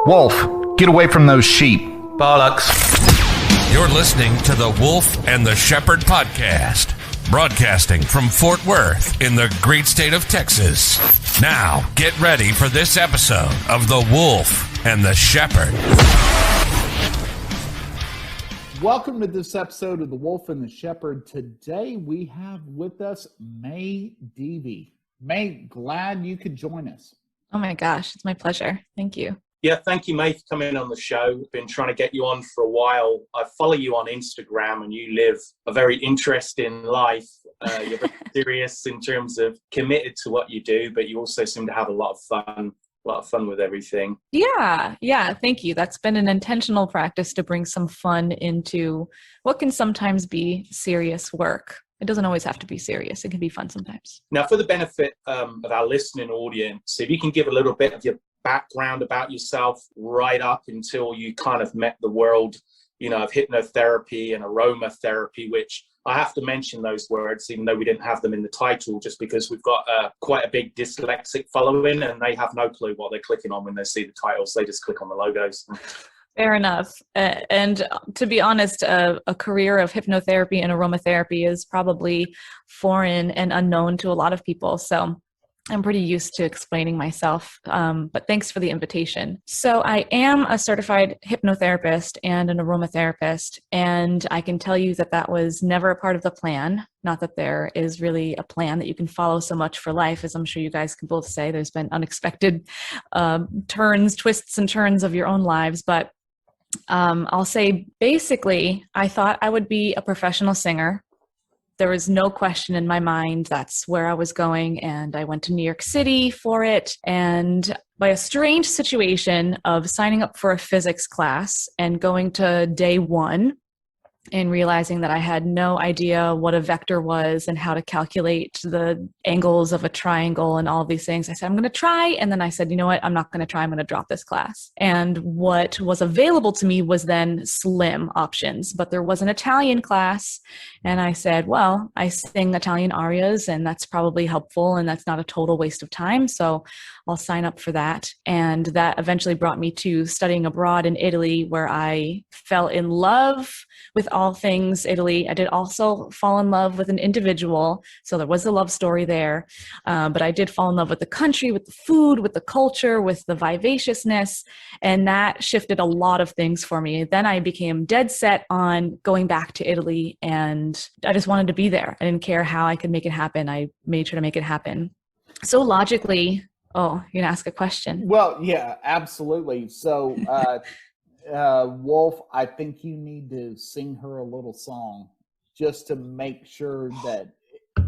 Wolf, get away from those sheep. Bollocks. You're listening to the Wolf and the Shepherd podcast, broadcasting from Fort Worth in the great state of Texas. Now, get ready for this episode of the Wolf and the Shepherd. Welcome to this episode of the Wolf and the Shepherd. Today we have with us Mae Deevy. Mae, glad you could join us. Oh my gosh, it's my pleasure. Thank you. Yeah, thank you, Mae, for coming on the show. Been trying to get you on for a while. I follow you on Instagram, and you live a very interesting life. You're very serious in terms of committed to what you do, but you also seem to have a lot of fun with everything. Yeah. Thank you. That's been an intentional practice to bring some fun into what can sometimes be serious work. It doesn't always have to be serious. It can be fun sometimes. Now, for the benefit of our listening audience, if you can give a little bit of your background about yourself right up until you kind of met the world, of hypnotherapy and aromatherapy, which I have to mention those words, even though we didn't have them in the title, just because we've got quite a big dyslexic following and they have no clue what they're clicking on when they see the titles. They just click on the logos. Fair enough. And to be honest, a career of hypnotherapy and aromatherapy is probably foreign and unknown to a lot of people. So I'm pretty used to explaining myself, but thanks for the invitation. So I am a certified hypnotherapist and an aromatherapist, and I can tell you that was never a part of the plan. Not that there is really a plan that you can follow so much for life, as I'm sure you guys can both say. There's been unexpected twists and turns of your own lives, but I'll say basically, I thought I would be a professional singer. There was no question in my mind that's where I was going, and I went to New York City for it. And by a strange situation of signing up for a physics class and going to day one and realizing that I had no idea what a vector was and how to calculate the angles of a triangle and all of these things, I said, I'm going to try. And then I said, you know what? I'm not going to try. I'm going to drop this class. And what was available to me was then slim options, but there was an Italian class. And I said, well, I sing Italian arias and that's probably helpful and that's not a total waste of time. So I'll sign up for that. And that eventually brought me to studying abroad in Italy, where I fell in love with all things Italy. I did also fall in love with an individual. So there was a love story there. But I did fall in love with the country, with the food, with the culture, with the vivaciousness. And that shifted a lot of things for me. Then I became dead set on going back to Italy, and I just wanted to be there. I didn't care how I could make it happen. I made sure to make it happen. So logically, oh, you're going to ask a question? Well, yeah, absolutely. So, Wolf, I think you need to sing her a little song just to make sure that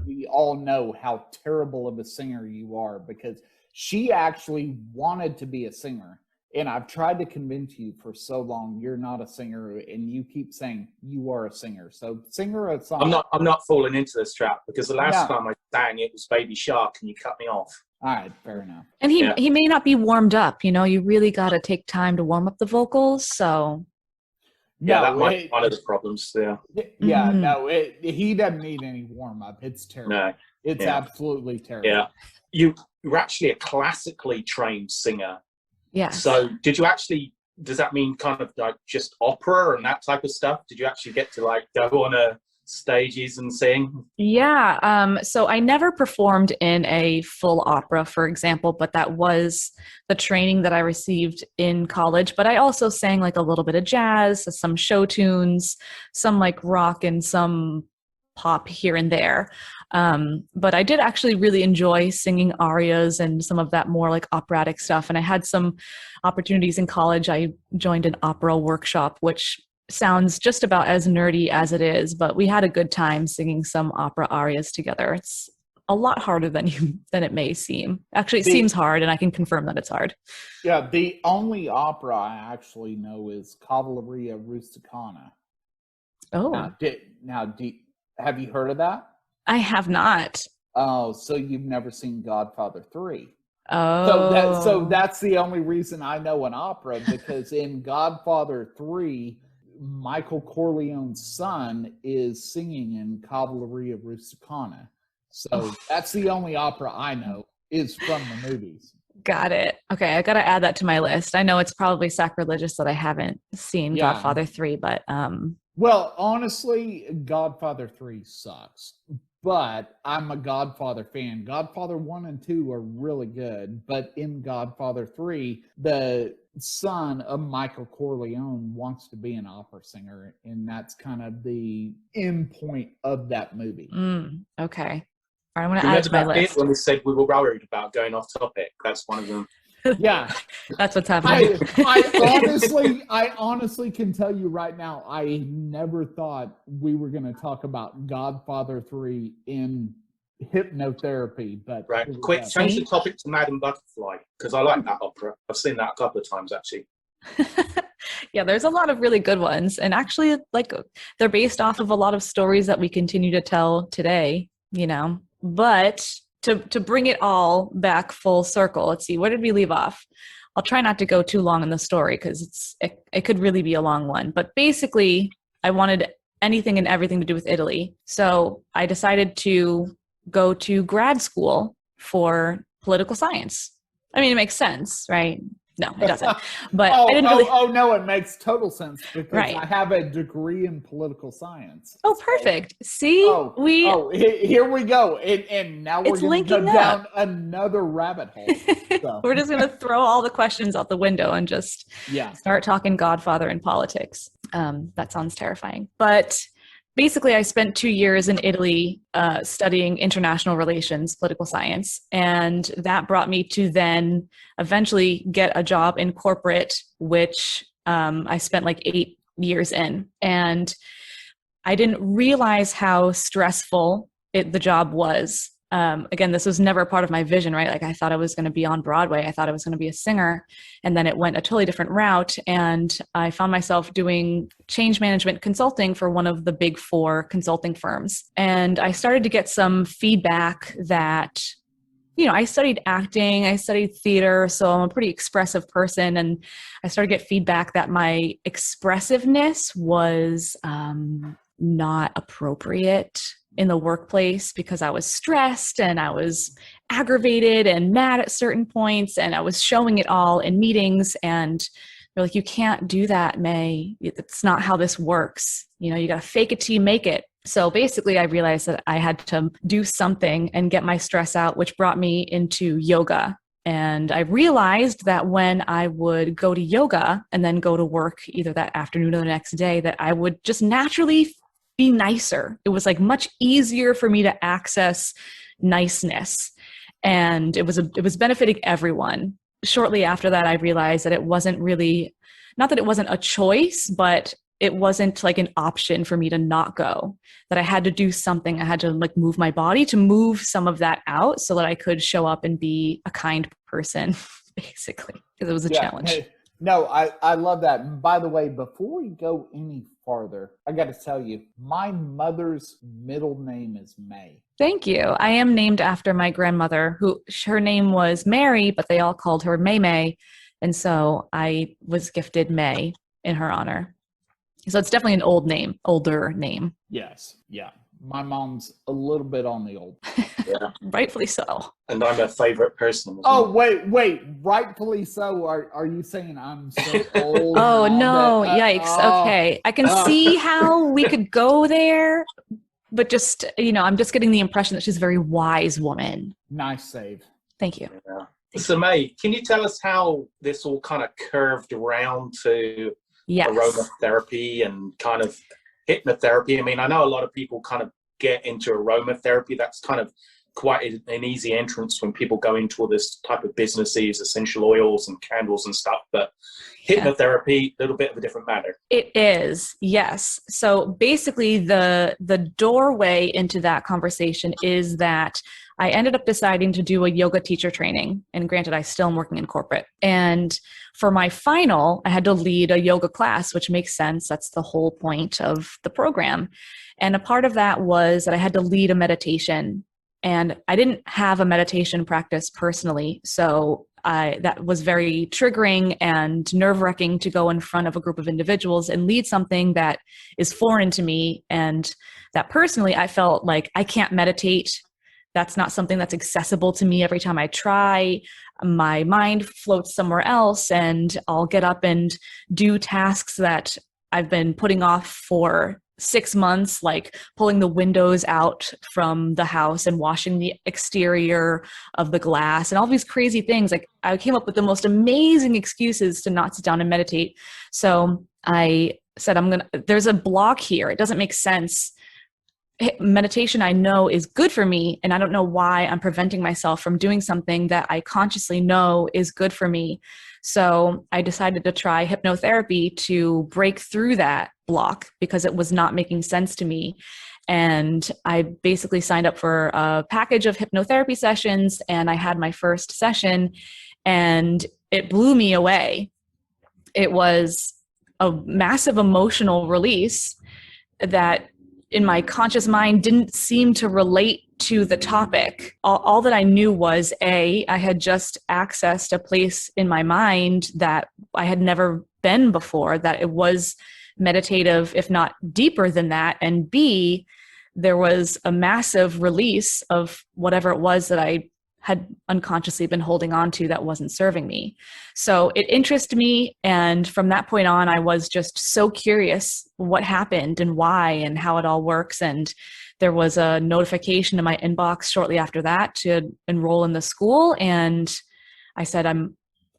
we all know how terrible of a singer you are, because she actually wanted to be a singer. And I've tried to convince you for so long you're not a singer, and you keep saying you are a singer. So sing her a song. I'm not falling into this trap, because the last time I sang it was Baby Shark and you cut me off. All right, fair enough. And he may not be warmed up. You really got to take time to warm up the vocals. So yeah, that might be one of the problems. Yeah, no, he doesn't need any warm up. It's terrible. No, it's absolutely terrible. Yeah, you're actually a classically trained singer. Yes. So does that mean kind of like just opera and that type of stuff? Did you actually get to like go on stages and sing? Yeah. So I never performed in a full opera, for example, but that was the training that I received in college. But I also sang like a little bit of jazz, some show tunes, some like rock and some pop here and there. But I did actually really enjoy singing arias and some of that more like operatic stuff. And I had some opportunities in college. I joined an opera workshop, which sounds just about as nerdy as it is, but we had a good time singing some opera arias together. It's a lot harder than it may seem. Actually, it seems hard, and I can confirm that it's hard. Yeah, the only opera I actually know is Cavalleria Rusticana. Oh. Have you heard of that? I have not. Oh, so you've never seen Godfather 3. Oh. So that's the only reason I know an opera, because in Godfather 3, Michael Corleone's son is singing in Cavalleria Rusticana. So that's the only opera I know is from the movies. Got it. Okay, I got to add that to my list. I know it's probably sacrilegious that I haven't seen Yeah. Godfather 3, but Well, honestly, Godfather 3 sucks. But I'm a Godfather fan. Godfather 1 and 2 are really good. But in Godfather 3, the son of Michael Corleone wants to be an opera singer. And that's kind of the end point of that movie. Okay. All right, I'm going Do to you add it remember to my that bit list. when we said we were worried about going off topic? That's one of them. Yeah. That's what's happening. I honestly can tell you right now, I never thought we were going to talk about Godfather 3 in hypnotherapy, but Right. Quick, change the topic to Madame Butterfly, because I like that opera. I've seen that a couple of times, actually. Yeah, there's a lot of really good ones. And actually, like, they're based off of a lot of stories that we continue to tell today, But to bring it all back full circle, let's see, where did we leave off? I'll try not to go too long in the story because it could really be a long one. But basically, I wanted anything and everything to do with Italy. So I decided to go to grad school for political science. I mean, it makes sense, right? No, it doesn't. But I didn't really. Oh, no, it makes total sense because Right. I have a degree in political science. Oh, perfect. See, here we go. And now we're going to go down another rabbit hole. So. We're just going to throw all the questions out the window and just start talking Godfather and politics. That sounds terrifying. But basically, I spent 2 years in Italy studying international relations, political science, and that brought me to then eventually get a job in corporate, which I spent like 8 years in. And I didn't realize how stressful the job was. Again, this was never part of my vision, right? Like I thought I was going to be on Broadway. I thought I was going to be a singer. And then it went a totally different route. And I found myself doing change management consulting for one of the big 4 consulting firms. And I started to get some feedback that, I studied acting, I studied theater, so I'm a pretty expressive person. And I started to get feedback that my expressiveness was not appropriate in the workplace because I was stressed and I was aggravated and mad at certain points and I was showing it all in meetings, and they're like, you can't do that, Mae. It's not how this works. You got to fake it till you make it. So basically I realized that I had to do something and get my stress out, which brought me into yoga. And I realized that when I would go to yoga and then go to work either that afternoon or the next day, that I would just naturally be nicer. It was like much easier for me to access niceness, and it was benefiting everyone. Shortly after that, I realized that it wasn't really, not that it wasn't a choice, but it wasn't like an option for me to not go, that I had to do something. I had to like move my body to move some of that out so that I could show up and be a kind person, basically, because it was a challenge. Hey, no, I love that. And by the way, before we go any farther, I got to tell you, my mother's middle name is Mae. Thank you. I am named after my grandmother, her name was Mary, but they all called her Mae Mae. And so I was gifted Mae in her honor. So it's definitely an older name. Yes. Yeah. My mom's a little bit on the old. Yeah. Rightfully so. And I'm a favorite person. Oh, wait. Rightfully so. Are you saying I'm so old? Oh, no. Yikes. Okay. I can see how we could go there, but just, I'm just getting the impression that she's a very wise woman. Nice save. Thank you. Yeah. So, Mae, can you tell us how this all kind of curved around to aromatherapy and kind of hypnotherapy? I mean, I know a lot of people kind of get into aromatherapy. That's kind of quite an easy entrance when people go into all this type of businesses, essential oils and candles and stuff. But hypnotherapy, a little bit of a different matter. It is, yes. So basically the doorway into that conversation is that I ended up deciding to do a yoga teacher training. And granted, I still am working in corporate. And for my final, I had to lead a yoga class, which makes sense. That's the whole point of the program. And a part of that was that I had to lead a meditation. And I didn't have a meditation practice personally. So that was very triggering and nerve-wracking to go in front of a group of individuals and lead something that is foreign to me. And that personally, I felt like I can't meditate. that's not something that's accessible to me every time I try. My mind floats somewhere else, and I'll get up and do tasks that I've been putting off for 6 months, like pulling the windows out from the house and washing the exterior of the glass and all these crazy things. Like, I came up with the most amazing excuses to not sit down and meditate. So I said, there's a block here. It doesn't make sense. Meditation, I know, is good for me, and I don't know why I'm preventing myself from doing something that I consciously know is good for me. So I decided to try hypnotherapy to break through that block because it was not making sense to me. And I basically signed up for a package of hypnotherapy sessions, and I had my first session, and it blew me away. It was a massive emotional release that in my conscious mind didn't seem to relate to the topic. All that I knew was, I had just accessed a place in my mind that I had never been before, that it was meditative, if not deeper than that. And B, there was a massive release of whatever it was that I had unconsciously been holding on to that wasn't serving me. So it interested me. And from that point on, I was just so curious what happened and why and how it all works. And there was a notification in my inbox shortly after that to enroll in the school. And I said,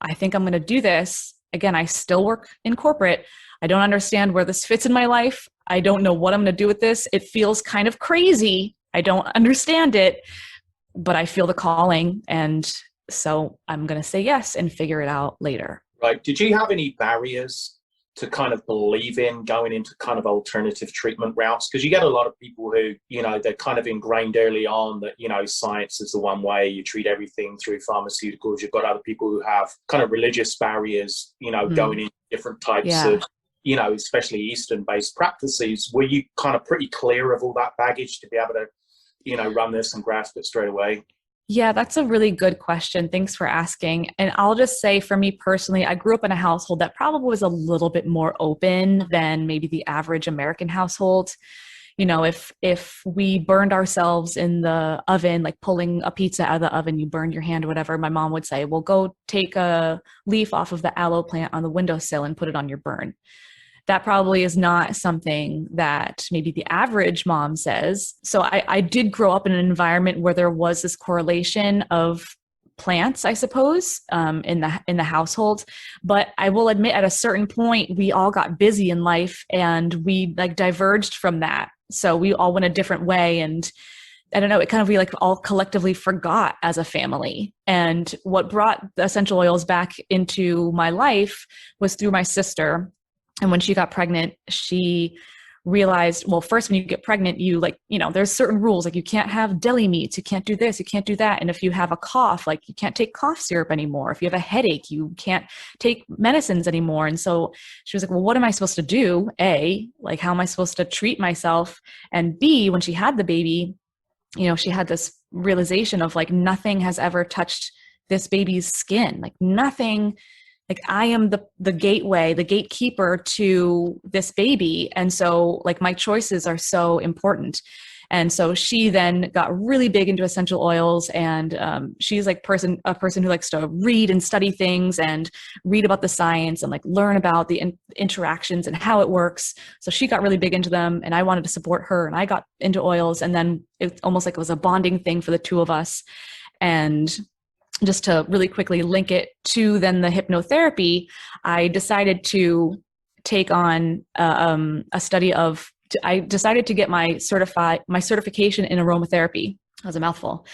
I think I'm going to do this. Again, I still work in corporate. I don't understand where this fits in my life. I don't know what I'm going to do with this. It feels kind of crazy. I don't understand it, but I feel the calling. And so I'm going to say yes and figure it out later. Right. Did you have any barriers to kind of believe in going into kind of alternative treatment routes? Because you get a lot of people who, they're kind of ingrained early on that, science is the one way, you treat everything through pharmaceuticals. You've got other people who have kind of religious barriers, going into different types of, especially Eastern-based practices. Were you kind of pretty clear of all that baggage to be able to, run this and grasp it straight away? Yeah, that's a really good question. Thanks for asking. And I'll just say, for me personally, I grew up in a household that probably was a little bit more open than maybe the average American household. If we burned ourselves in the oven, like pulling a pizza out of the oven, you burned your hand or whatever, my mom would say, well, go take a leaf off of the aloe plant on the windowsill and put it on your burn. That probably is not something that maybe the average mom says. So I did grow up in an environment where there was this correlation of plants, I suppose, in the household. But I will admit, at a certain point, we all got busy in life and we diverged from that. So we all went a different way. And I don't know, it kind of, we all collectively forgot as a family. And what brought the essential oils back into my life was through my sister. And when she got pregnant, she realized, well, first, when you get pregnant, there's certain rules, like you can't have deli meats, you can't do this, you can't do that. And if you have a cough, you can't take cough syrup anymore. If you have a headache, you can't take medicines anymore. And so she was like, well, what am I supposed to do? A, how am I supposed to treat myself? And B, when she had the baby, she had this realization of nothing has ever touched this baby's skin, nothing. I am the gateway, the gatekeeper to this baby. And so my choices are so important. And so she then got really big into essential oils, and she's a person who likes to read and study things and read about the science and learn about the interactions and how it works. So she got really big into them, and I wanted to support her, and I got into oils. And then it's almost it was a bonding thing for the two of us. And just to really quickly link it to then the hypnotherapy, I decided to take on a study of, I decided to get my certification in aromatherapy. That was a mouthful.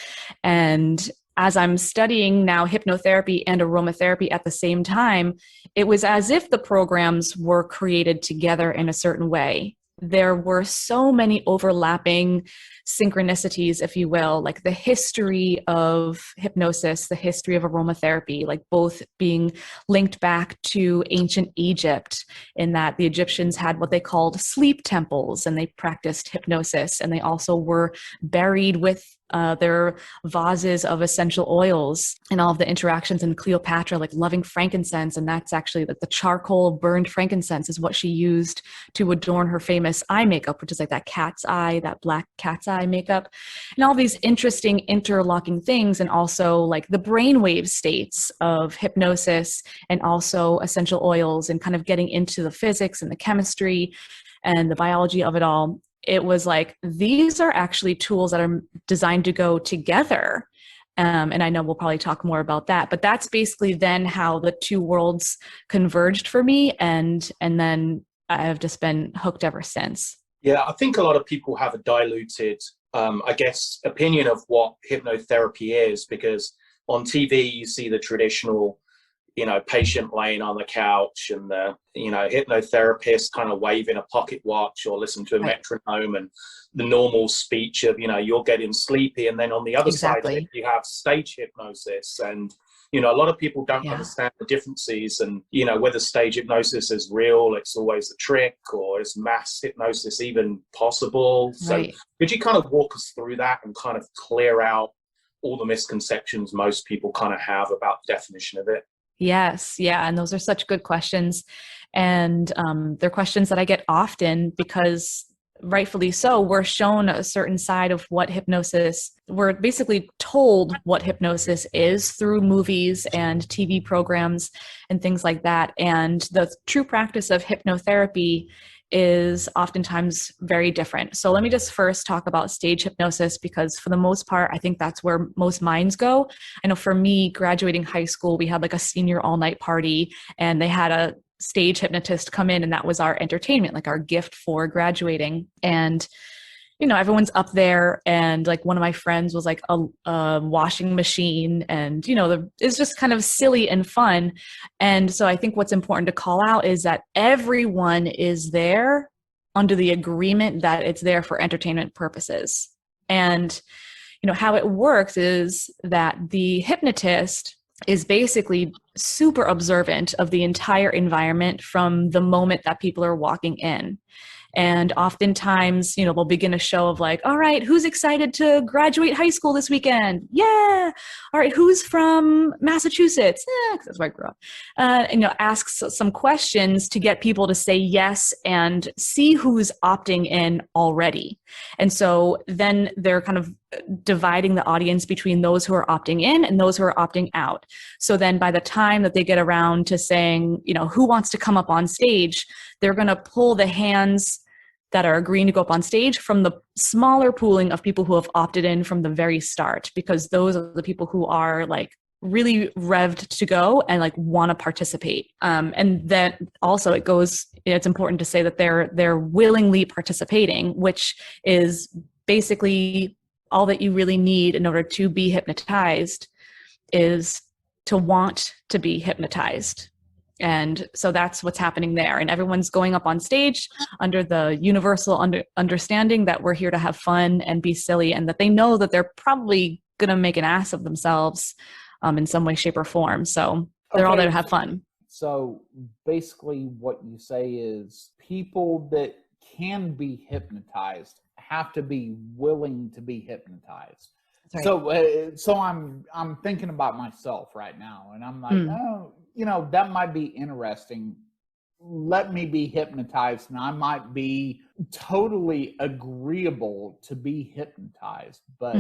And as I'm studying now hypnotherapy and aromatherapy at the same time, it was as if the programs were created together in a certain way. There were so many overlapping synchronicities, if you will, the history of hypnosis, the history of aromatherapy, both being linked back to ancient Egypt, in that the Egyptians had what they called sleep temples, and they practiced hypnosis, and they also were buried with There are vases of essential oils and all of the interactions in Cleopatra, like loving frankincense. And that's actually like the charcoal burned frankincense is what she used to adorn her famous eye makeup, which is like that cat's eye, that black cat's eye makeup, and all these interesting interlocking things. And also like the brainwave states of hypnosis and also essential oils and kind of getting into the physics and the chemistry and the biology of it all. It was like, these are actually tools that are designed to go together. And I know we'll probably talk more about that, but that's basically then how the two worlds converged for me. And then I have just been hooked ever since. Yeah, I think a lot of people have a diluted, I guess, opinion of what hypnotherapy is, because on TV, you see the traditional, patient laying on the couch and the, hypnotherapist kind of waving a pocket watch or listen to a metronome, and the normal speech of, you're getting sleepy. And then on the other side of it, you have stage hypnosis. And, a lot of people don't understand the differences, and, whether stage hypnosis is real, it's always a trick, or is mass hypnosis even possible? So could you kind of walk us through that and kind of clear out all the misconceptions most people kind of have about the definition of it? Yes. Yeah. And those are such good questions. And they're questions that I get often because rightfully so, we're shown a certain side of what hypnosis, we're basically told what hypnosis is through movies and TV programs and things like that. And the true practice of hypnotherapy is oftentimes very different. So let me just first talk about stage hypnosis, because for the most part, I think that's where most minds go. I know for me, graduating high school, we had like a senior all-night party, and they had a stage hypnotist come in, and that was our entertainment, like our gift for graduating. And everyone's up there, and like one of my friends was like a washing machine, and it's just kind of silly and fun. And so I think what's important to call out is that everyone is there under the agreement that it's there for entertainment purposes. And how it works is that the hypnotist is basically super observant of the entire environment from the moment that people are walking in. And oftentimes, they'll begin a show of like, all right, who's excited to graduate high school this weekend? Yeah. All right, who's from Massachusetts? Because that's where I grew up. Asks some questions to get people to say yes and see who's opting in already. And so then they're kind of dividing the audience between those who are opting in and those who are opting out. So then by the time that they get around to saying, who wants to come up on stage, they're going to pull the hands that are agreeing to go up on stage from the smaller pooling of people who have opted in from the very start, because those are the people who are like really revved to go and like want to participate. And then also it's important to say that they're willingly participating, which is basically all that you really need in order to be hypnotized is to want to be hypnotized. And so that's what's happening there. And everyone's going up on stage under the universal understanding that we're here to have fun and be silly, and that they know that they're probably going to make an ass of themselves in some way, shape, or form. So they're all there to have fun. So basically what you say is people that can be hypnotized have to be willing to be hypnotized. Right. So I'm thinking about myself right now, and I'm like, that might be interesting. Let me be hypnotized, and I might be totally agreeable to be hypnotized. But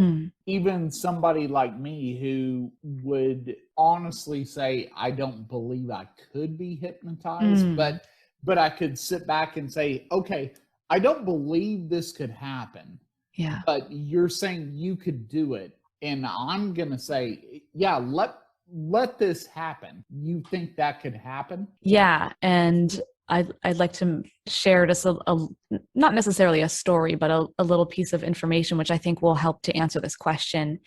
even somebody like me who would honestly say, I don't believe I could be hypnotized, but I could sit back and say, okay, I don't believe this could happen. Yeah. But you're saying you could do it. And I'm going to say, yeah, let this happen. You think that could happen? Yeah. And I'd like to share just a not necessarily a story, but a little piece of information, which I think will help to answer this question.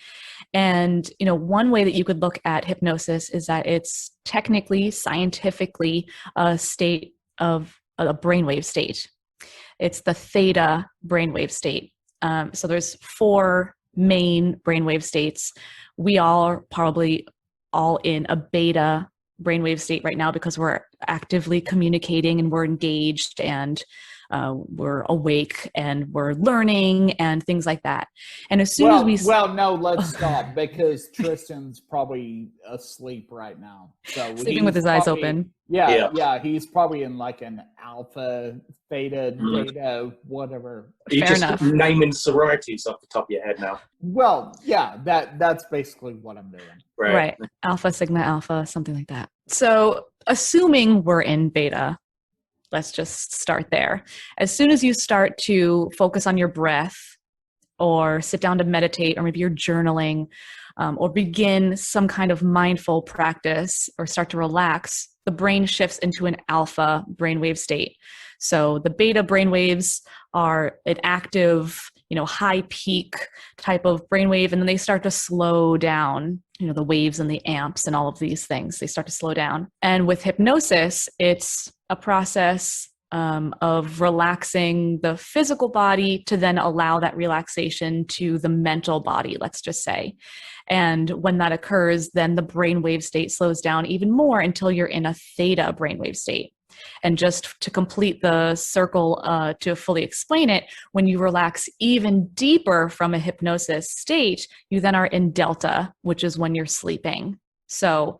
And, one way that you could look at hypnosis is that it's technically, scientifically, a state of a brainwave state. It's the theta brainwave state. So there's 4 main brainwave states. We all are probably all in a beta brainwave state right now because we're actively communicating and we're engaged and we're awake and we're learning and things like that. And as soon as we no, let's stop, because Tristan's probably asleep right now. So sleeping with his eyes open. Yeah, he's probably in like an alpha, theta, beta, whatever. You're Fair just enough. naming sororities off the top of your head now. Well, yeah, that's basically what I'm doing. Right. Alpha, sigma, alpha, something like that. So assuming we're in beta, let's just start there. As soon as you start to focus on your breath or sit down to meditate, or maybe you're journaling, or begin some kind of mindful practice or start to relax, the brain shifts into an alpha brainwave state. So the beta brainwaves are an active, high peak type of brainwave, and then they start to slow down, the waves and the amps and all of these things, they start to slow down. And with hypnosis, it's a process of relaxing the physical body to then allow that relaxation to the mental body, let's just say. And when that occurs, then the brainwave state slows down even more until you're in a theta brainwave state. And just to complete the circle, to fully explain it, when you relax even deeper from a hypnosis state, you then are in delta, which is when you're sleeping. So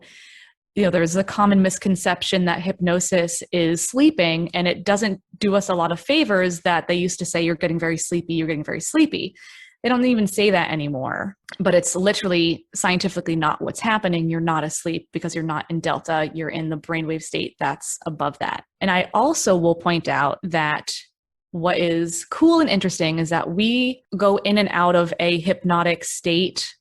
there's a common misconception that hypnosis is sleeping, and it doesn't do us a lot of favors that they used to say, you're getting very sleepy, you're getting very sleepy. They don't even say that anymore, but it's literally scientifically not what's happening. You're not asleep because you're not in delta. You're in the brainwave state that's above that. And I also will point out that what is cool and interesting is that we go in and out of a hypnotic state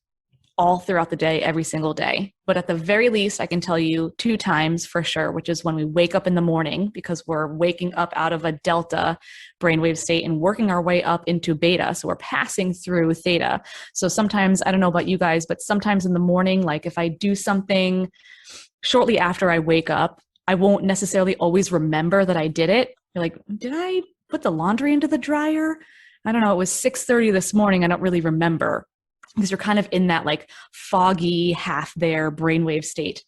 all throughout the day, every single day. But at the very least, I can tell you 2 times for sure, which is when we wake up in the morning, because we're waking up out of a delta brainwave state and working our way up into beta. So we're passing through theta. So sometimes, I don't know about you guys, but sometimes in the morning, like if I do something shortly after I wake up, I won't necessarily always remember that I did it. You're like, did I put the laundry into the dryer? I don't know. It was 6:30 this morning. I don't really remember, because you're kind of in that like foggy, half there brainwave state.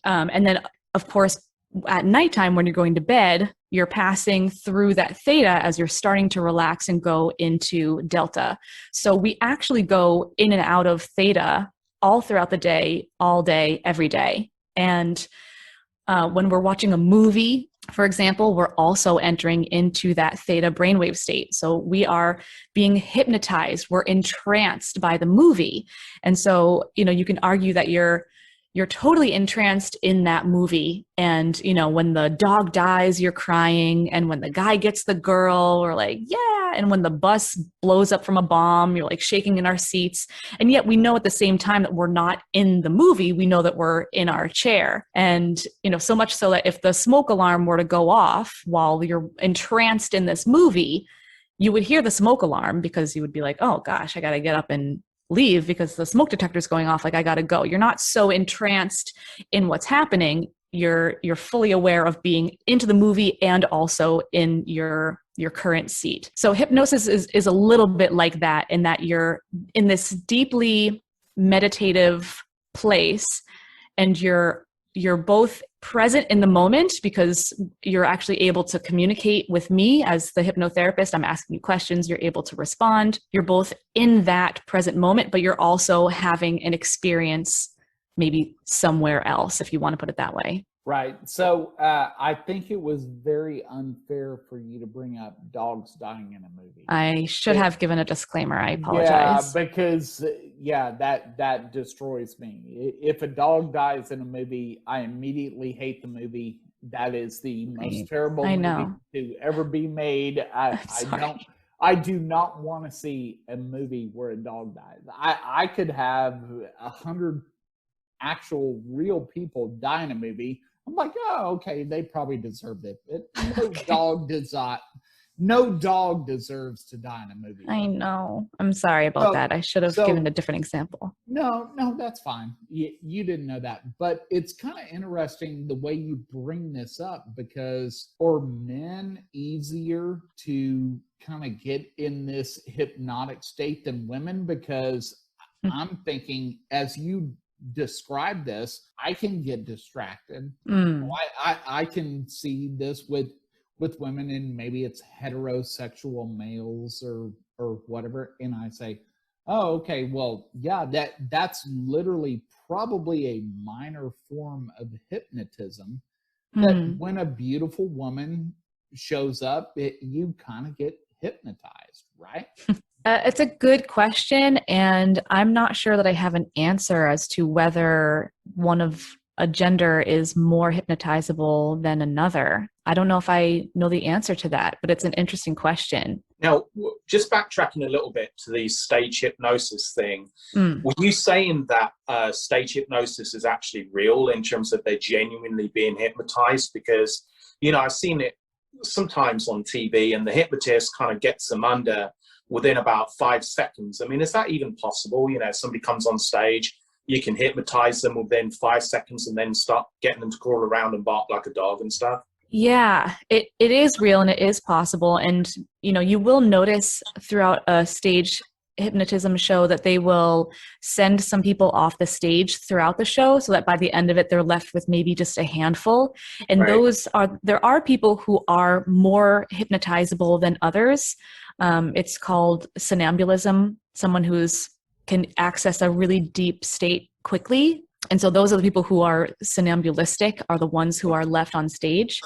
And then, of course, at nighttime when you're going to bed, you're passing through that theta as you're starting to relax and go into delta. So we actually go in and out of theta all throughout the day, all day, every day. And when we're watching a movie, for example, we're also entering into that theta brainwave state. So we are being hypnotized. We're entranced by the movie. And so, you can argue that you're totally entranced in that movie. And, when the dog dies, you're crying. And when the guy gets the girl, we're like, yeah. And when the bus blows up from a bomb, you're like shaking in our seats. And yet we know at the same time that we're not in the movie. We know that we're in our chair. And, so much so that if the smoke alarm were to go off while you're entranced in this movie, you would hear the smoke alarm, because you would be like, oh gosh, I got to get up and leave because the smoke detector is going off. Like, I got to go. You're not so entranced in what's happening. You're fully aware of being into the movie and also in your current seat. So hypnosis is a little bit like that, in that you're in this deeply meditative place, and you're both present in the moment because you're actually able to communicate with me as the hypnotherapist. I'm asking you questions, you're able to respond. You're both in that present moment, but you're also having an experience maybe somewhere else, if you want to put it that way. Right. So I think it was very unfair for you to bring up dogs dying in a movie. I should have given a disclaimer. I apologize. Yeah, because that destroys me. If a dog dies in a movie, I immediately hate the movie. That is the most terrible movie to ever be made. I do not want to see a movie where a dog dies. I could have 100 actual real people die in a movie. I'm like, oh, okay, they probably deserved it. No dog deserves to die in a movie. I know. I'm sorry about that. I should have given a different example. No, that's fine. You didn't know that. But it's kind of interesting the way you bring this up, because for men, easier to kind of get in this hypnotic state than women, because I'm thinking, as you describe this, I can get distracted. I can see this with with women, and maybe it's heterosexual males or whatever, and I say, oh, okay, well, yeah, that's literally probably a minor form of hypnotism. That when a beautiful woman shows up, you kind of get hypnotized, right? It's a good question, and I'm not sure that I have an answer as to whether one of a gender is more hypnotizable than another. I don't know if I know the answer to that, but it's an interesting question. Now, just backtracking a little bit to the stage hypnosis thing, were you saying that stage hypnosis is actually real in terms of they're genuinely being hypnotized? Because, you know, I've seen it sometimes on TV, and the hypnotist kind of gets them under within about 5 seconds. I mean, is that even possible? You know, somebody comes on stage, you can hypnotize them within 5 seconds and then start getting them to crawl around and bark like a dog and stuff? Yeah, it is real and it is possible. And, you know, you will notice throughout a stage hypnotism show that they will send some people off the stage throughout the show so that by the end of it, they're left with maybe just a handful. And there are people who are more hypnotizable than others. It's called somnambulism, someone who's can access a really deep state quickly. And so those are the people who are somnambulistic are the ones who are left on stage.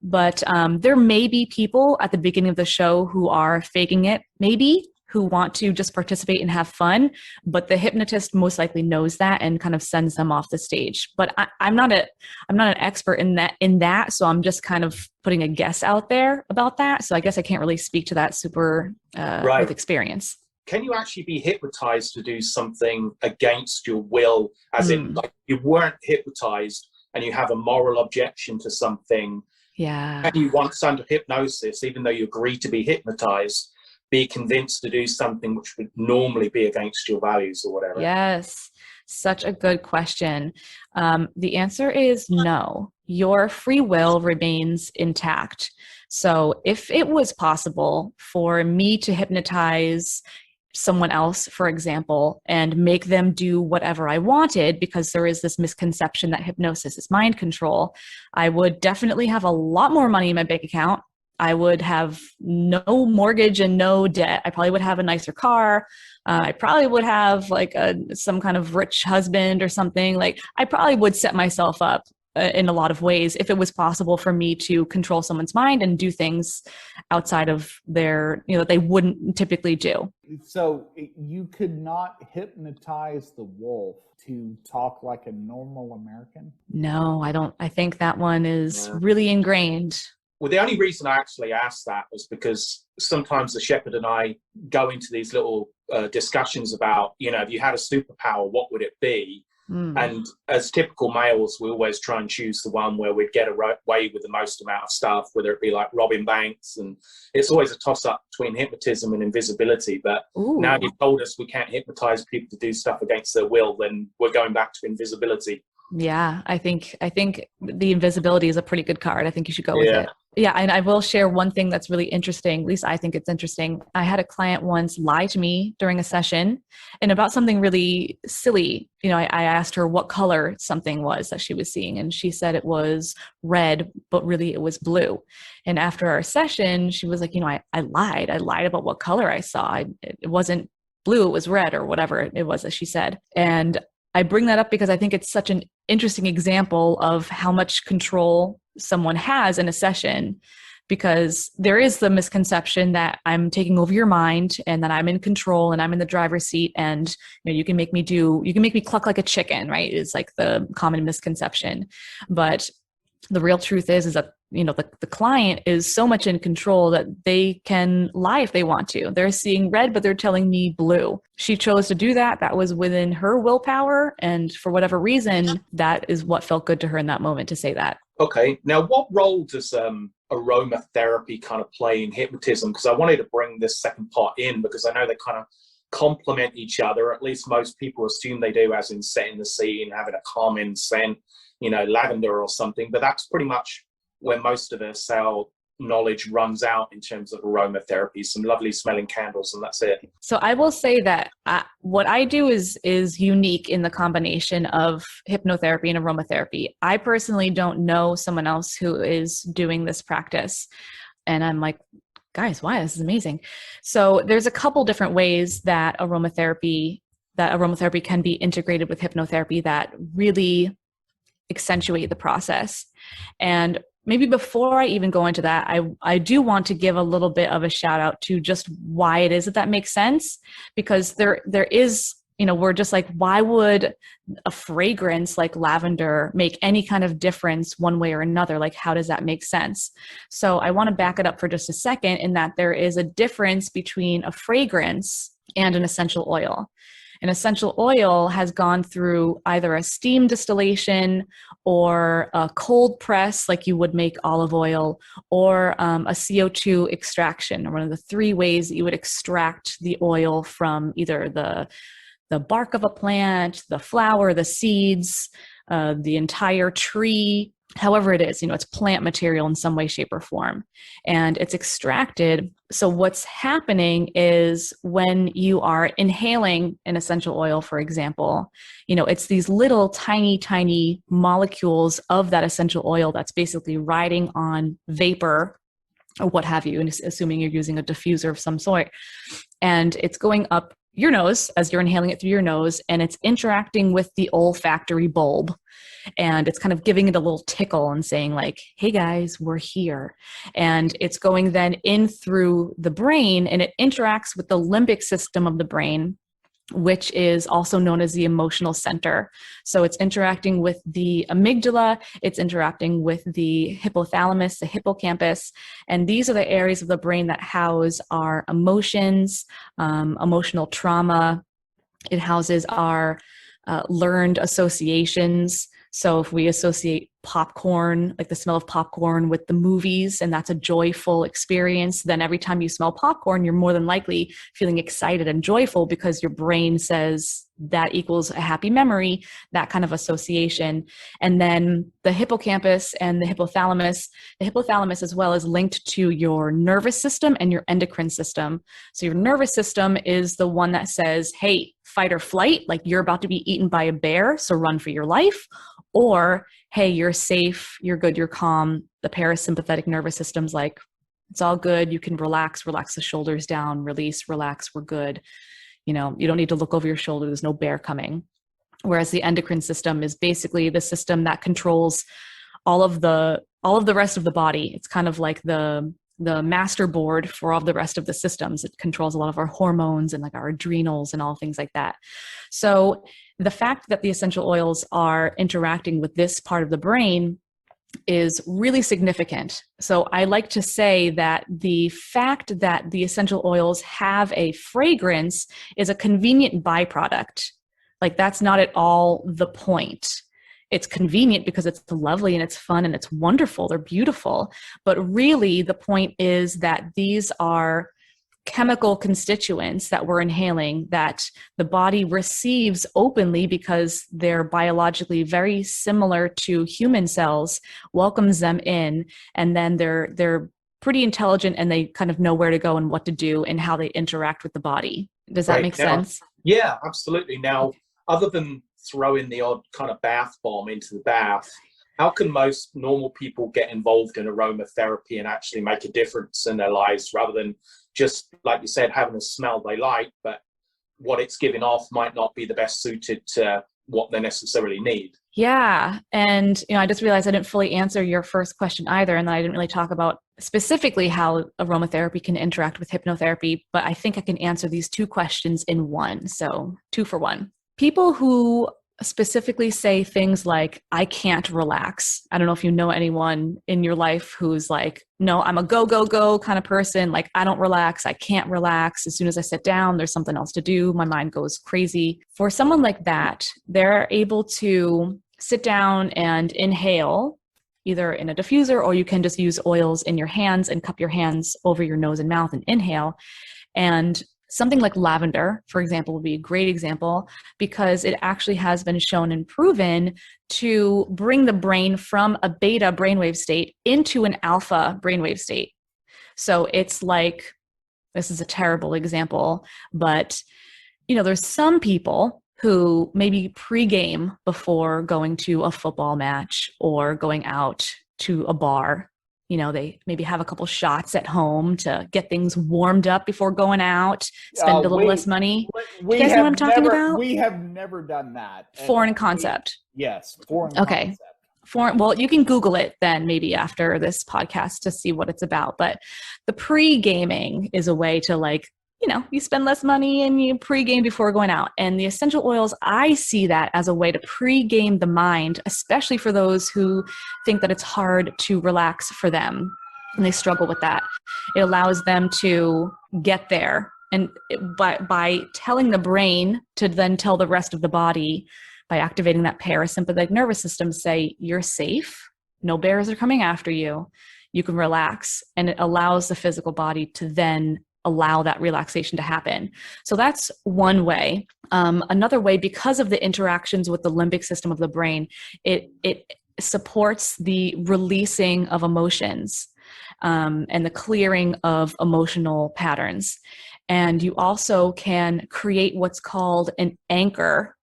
But there may be people at the beginning of the show who are faking it, maybe, who want to just participate and have fun. But the hypnotist most likely knows that and kind of sends them off the stage. But I'm not an expert in that. So I'm just kind of putting a guess out there about that. So I guess I can't really speak to that super with experience. Can you actually be hypnotized to do something against your will, as in like you weren't hypnotized and you have a moral objection to something? Yeah. And you once under hypnosis, even though you agree to be hypnotized, be convinced to do something which would normally be against your values or whatever? Yes. Such a good question. The answer is no. Your free will remains intact. So if it was possible for me to hypnotize someone else, for example, and make them do whatever I wanted, because there is this misconception that hypnosis is mind control, I would definitely have a lot more money in my bank account. I would have no mortgage and no debt. I probably would have a nicer car. I probably would have like some kind of rich husband or something. Like I probably would set myself up in a lot of ways if it was possible for me to control someone's mind and do things outside of their, that they wouldn't typically do. So you could not hypnotize the wolf to talk like a normal American? No, I don't. I think that one is really ingrained. Well, the only reason I actually asked that was because sometimes the shepherd and I go into these little discussions about, if you had a superpower, what would it be? And as typical males, we always try and choose the one where we'd get away with the most amount of stuff, whether it be like robbing banks. And it's always a toss-up between hypnotism and invisibility. But now you've told us we can't hypnotize people to do stuff against their will, then we're going back to invisibility. Yeah, I think the invisibility is a pretty good card. I think you should go with it. Yeah, and I will share one thing that's really interesting. At least I think it's interesting. I had a client once lie to me during a session and about something really silly. I asked her what color something was that she was seeing, and she said it was red, but really it was blue. And after our session, she was like, I lied. I lied about what color I saw. It wasn't blue, it was red, or whatever it was that she said. And I bring that up because I think it's such an interesting example of how much control someone has in a session, because there is the misconception that I'm taking over your mind and that I'm in control and I'm in the driver's seat, and you can make me cluck like a chicken, right? It's like the common misconception. But the real truth is that the client is so much in control that they can lie if they want to. They're seeing red, but they're telling me blue. She chose to do that. That was within her willpower. And for whatever reason, that is what felt good to her in that moment to say that. Okay. Now, what role does aromatherapy kind of play in hypnotism? Because I wanted to bring this second part in because I know they kind of complement each other. At least most people assume they do, as in setting the scene, having a calming scent, lavender or something. But that's pretty much where most of us, our knowledge runs out in terms of aromatherapy. Some lovely smelling candles, and that's it. So I will say that what I do is unique in the combination of hypnotherapy and aromatherapy. I personally don't know someone else who is doing this practice. And I'm like, guys, why? This is amazing. So there's a couple different ways that aromatherapy can be integrated with hypnotherapy that really accentuate the process. And maybe before I even go into that, I do want to give a little bit of a shout out to just why it is that makes sense, because there is, we're just like, why would a fragrance like lavender make any kind of difference one way or another? Like, how does that make sense? So I want to back it up for just a second, in that there is a difference between a fragrance and an essential oil. An essential oil has gone through either a steam distillation or a cold press, like you would make olive oil, or a CO2 extraction, or one of the three ways that you would extract the oil from either the bark of a plant, the flower, the seeds, the entire tree. However it is, it's plant material in some way, shape, or form, and it's extracted. So what's happening is when you are inhaling an essential oil, for example, it's these little tiny, tiny molecules of that essential oil that's basically riding on vapor or what have you, and assuming you're using a diffuser of some sort, and it's going up your nose as you're inhaling it through your nose, and it's interacting with the olfactory bulb. And it's kind of giving it a little tickle and saying like, hey guys, we're here. And it's going then in through the brain, and it interacts with the limbic system of the brain, which is also known as the emotional center. So it's interacting with the amygdala, it's interacting with the hypothalamus, the hippocampus, and these are the areas of the brain that house our emotions, emotional trauma. It houses our learned associations. So if we associate popcorn, like the smell of popcorn, with the movies, and that's a joyful experience, then every time you smell popcorn, you're more than likely feeling excited and joyful because your brain says that equals a happy memory, that kind of association. And then the hippocampus and the hypothalamus as well is linked to your nervous system and your endocrine system. So your nervous system is the one that says, hey, fight or flight, like you're about to be eaten by a bear, so run for your life. Or, hey, you're safe, you're good, you're calm. The parasympathetic nervous system's like, it's all good. You can relax the shoulders down, release, relax, we're good. You don't need to look over your shoulder. There's no bear coming. Whereas the endocrine system is basically the system that controls all of the rest of the body. It's kind of like the master board for all of the rest of the systems. It controls a lot of our hormones and like our adrenals and all things like that. So the fact that the essential oils are interacting with this part of the brain is really significant. So I like to say that the fact that the essential oils have a fragrance is a convenient byproduct. Like that's not at all the point. It's convenient because it's lovely and it's fun and it's wonderful. They're beautiful. But really the point is that these are chemical constituents that we're inhaling that the body receives openly because they're biologically very similar to human cells, welcomes them in, and then they're pretty intelligent and they kind of know where to go and what to do and how they interact with the body. Does that make sense? Yeah, absolutely. Now, other than throwing the odd kind of bath bomb into the bath, how can most normal people get involved in aromatherapy and actually make a difference in their lives, rather than just, like you said, having a smell they like, but what it's giving off might not be the best suited to what they necessarily need? Yeah. And, I just realized I didn't fully answer your first question either. And then I didn't really talk about specifically how aromatherapy can interact with hypnotherapy, but I think I can answer these two questions in one. So 2 for 1. People who specifically say things like, I can't relax. I don't know if you know anyone in your life who's like, no, I'm a go, go, go kind of person. Like, I don't relax. I can't relax. As soon as I sit down, there's something else to do. My mind goes crazy. For someone like that, they're able to sit down and inhale either in a diffuser, or you can just use oils in your hands and cup your hands over your nose and mouth and inhale. And Something like lavender, for example, would be a great example because it actually has been shown and proven to bring the brain from a beta brainwave state into an alpha brainwave state. So it's like, this is a terrible example, but there's some people who maybe pregame before going to a football match or going out to a bar. They maybe have a couple shots at home to get things warmed up before going out, spend a little less money. You guys know what I'm talking about? We have never done that. Foreign concept. Yes, foreign concept. Well, you can Google it then maybe after this podcast to see what it's about. But the pre-gaming is a way to you spend less money and you pre-game before going out. And the essential oils, I see that as a way to pre-game the mind, especially for those who think that it's hard to relax for them and they struggle with that. It allows them to get there. And by telling the brain to then tell the rest of the body, by activating that parasympathetic nervous system, say, you're safe, no bears are coming after you, you can relax. And it allows the physical body to then allow that relaxation to happen. So that's one way. Another way, because of the interactions with the limbic system of the brain, it supports the releasing of emotions and the clearing of emotional patterns. And you also can create what's called an anchor,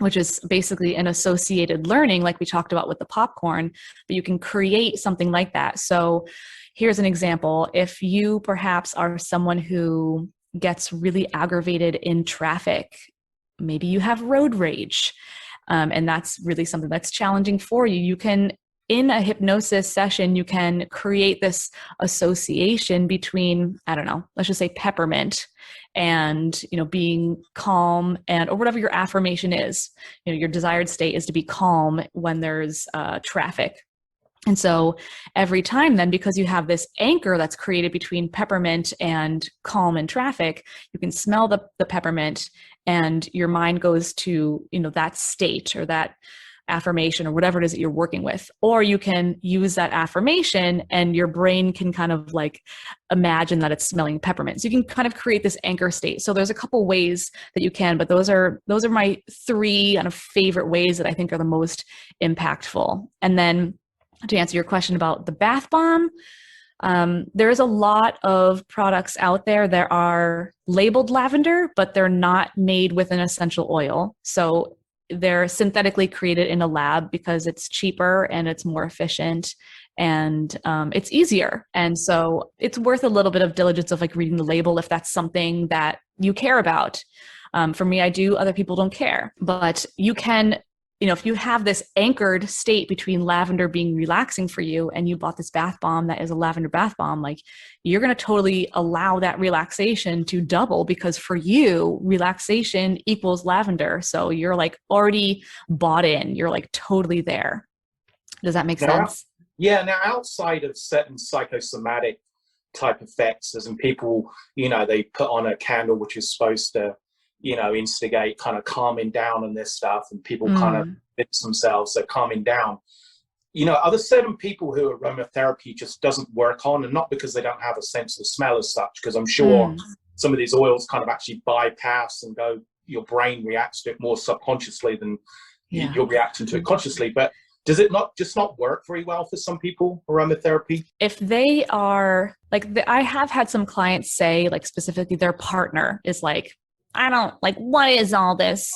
which is basically an associated learning, like we talked about with the popcorn, but you can create something like that. So here's an example. If you perhaps are someone who gets really aggravated in traffic, maybe you have road rage, and that's really something that's challenging for you. You can, in a hypnosis session, you can create this association between, I don't know, let's just say peppermint and, being calm or whatever your affirmation is. Your desired state is to be calm when there's traffic. And so every time then, because you have this anchor that's created between peppermint and calm in traffic, you can smell the peppermint and your mind goes to, that state or that affirmation or whatever it is that you're working with. Or you can use that affirmation and your brain can kind of imagine that it's smelling peppermint. So you can kind of create this anchor state. So there's a couple ways that you can, but those are my 3 kind of favorite ways that I think are the most impactful. And then to answer your question about the bath bomb, there is a lot of products out there that are labeled lavender, but they're not made with an essential oil. So they're synthetically created in a lab because it's cheaper and it's more efficient and it's easier. And so it's worth a little bit of diligence of reading the label if that's something that you care about. For me, I do. Other people don't care. But you can, if you have this anchored state between lavender being relaxing for you and you bought this bath bomb that is a lavender bath bomb, you're going to totally allow that relaxation to double because for you, relaxation equals lavender. So you're already bought in. You're totally there. Does that make sense? Yeah. Now, outside of certain psychosomatic type effects, as in people, they put on a candle which is supposed to instigate kind of calming down and this stuff, and people kind of convince themselves they're calming down. Are there certain people who aromatherapy just doesn't work on, and not because they don't have a sense of smell as such, because I'm sure some of these oils kind of actually bypass and go, your brain reacts to it more subconsciously than you're reacting to it consciously. But does it not work very well for some people, aromatherapy? If they are I have had some clients say specifically their partner is I don't what is all this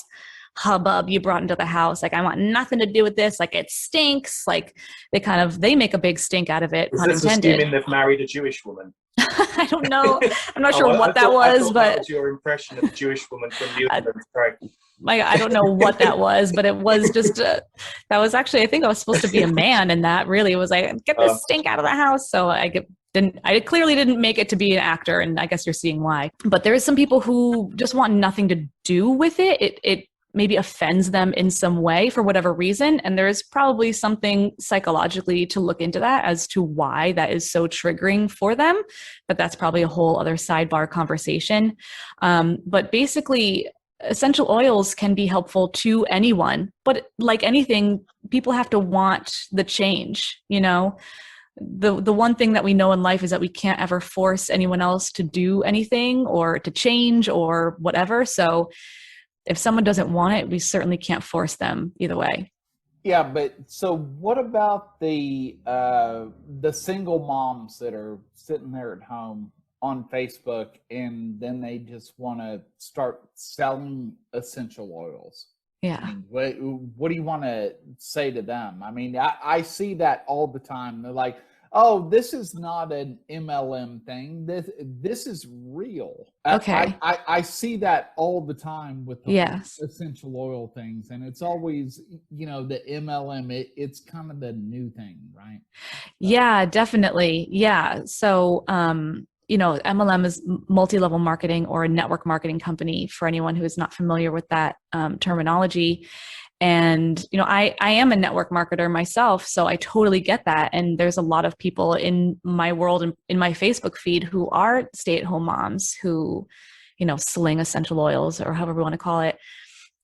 hubbub you brought into the house? I want nothing to do with this. It stinks. They make a big stink out of it. Is this assuming they've married a Jewish woman? I don't know. I'm not sure what that was, but that was your impression of a Jewish woman from you. I don't know what that was, but it was just that was actually, I think I was supposed to be a man, and that really was get this stink out of the house. So I clearly didn't make it to be an actor, and I guess you're seeing why. But there is some people who just want nothing to do with it. It maybe offends them in some way for whatever reason. And there is probably something psychologically to look into that as to why that is so triggering for them. But that's probably a whole other sidebar conversation. But basically, essential oils can be helpful to anyone. But like anything, people have to want the change, the one thing that we know in life is that we can't ever force anyone else to do anything or to change or whatever. So if someone doesn't want it, we certainly can't force them either way. Yeah, but so what about the single moms that are sitting there at home on Facebook and then they just want to start selling essential oils? Yeah. I mean, what do you want to say to them? I mean, I see that all the time. They're like, oh, this is not an MLM thing. This is real. Okay. I see that all the time with the Yes. essential oil things. And it's always, the MLM, it's kind of the new thing, right? Yeah, definitely. Yeah. So, MLM is multi-level marketing or a network marketing company for anyone who is not familiar with that terminology. And, I am a network marketer myself, so I totally get that. And there's a lot of people in my world and in my Facebook feed who are stay-at-home moms who, sling essential oils or however we want to call it.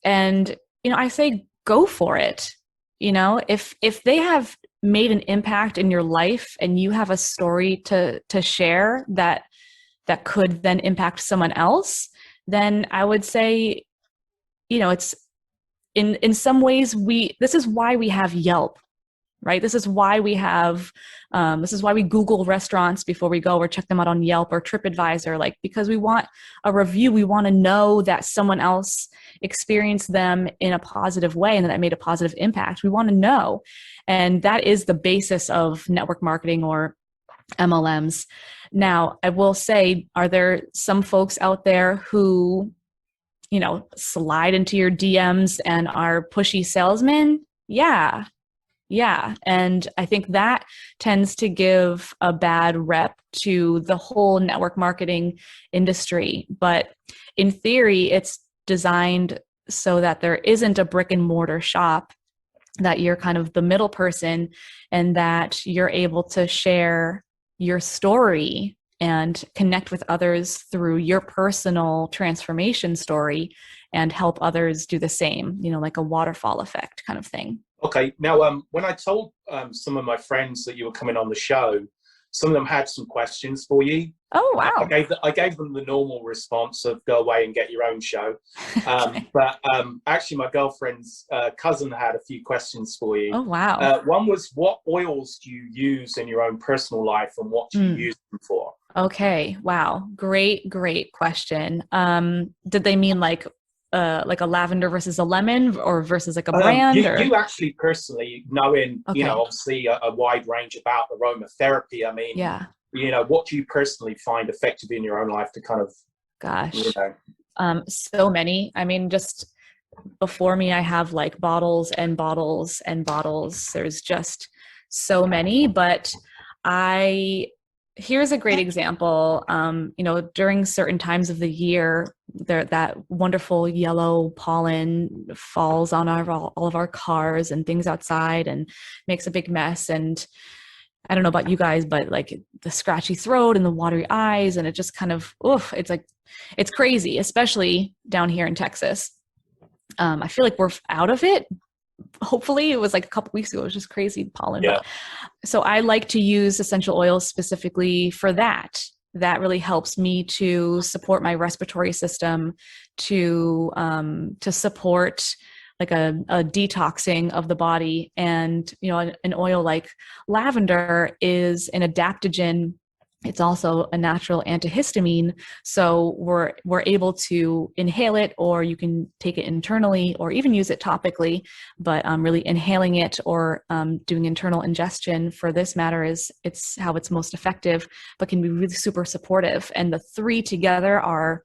And, I say, go for it. If they have made an impact in your life and you have a story to share that could then impact someone else, then I would say, it's in some ways this is why we have Yelp, right? This is why we have this is why we Google restaurants before we go or check them out on Yelp or TripAdvisor, because we want a review. We want to know that someone else experienced them in a positive way and that made a positive impact. We want to know. And that is the basis of network marketing or MLMs. Now, I will say, are there some folks out there who, slide into your DMs and are pushy salesmen? Yeah. And I think that tends to give a bad rep to the whole network marketing industry. But in theory, it's designed so that there isn't a brick and mortar shop, that you're kind of the middle person and that you're able to share your story and connect with others through your personal transformation story and help others do the same, like a waterfall effect kind of thing. Okay. Now, when I told some of my friends that you were coming on the show, some of them had some questions for you. Oh, wow. I gave them the normal response of go away and get your own show. Okay. But actually, my girlfriend's cousin had a few questions for you. Oh, wow. One was, what oils do you use in your own personal life and what do you use them for? Okay. Wow. Great question. Did they mean like a lavender versus a lemon or versus like a brand? You actually personally knowing, Okay. Obviously a wide range about aromatherapy. I mean, Yeah. What do you personally find effective in your own life to kind of, Gosh. So many. I mean, just before me, I have like bottles and bottles and bottles. There's just so many, but here's a great example. During certain times of the year, that wonderful yellow pollen falls on all of our cars and things outside and makes a big mess. And I don't know about you guys, but like the scratchy throat and the watery eyes, and it just kind of, it's crazy, especially down here in Texas. I feel like we're out of it. Hopefully. It was like a couple weeks ago. It was just crazy pollen. Yeah. So I like to use essential oils specifically for that. That really helps me to support my respiratory system, to support like a detoxing of the body. And, an oil like lavender is an adaptogen. It's also a natural antihistamine. So we're able to inhale it, or you can take it internally or even use it topically, but really inhaling it or doing internal ingestion for this matter it's how it's most effective, but can be really super supportive. And the three together are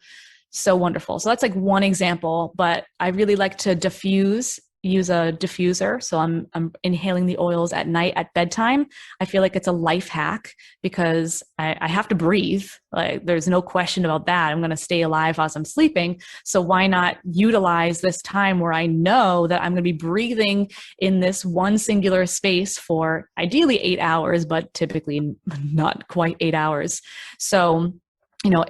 so wonderful. So that's like one example, but I really like to use a diffuser. So I'm inhaling the oils at night at bedtime. I feel like it's a life hack because I have to breathe. Like there's no question about that. I'm going to stay alive as I'm sleeping. So why not utilize this time where I know that I'm going to be breathing in this one singular space for ideally 8 hours, but typically not quite 8 hours. So,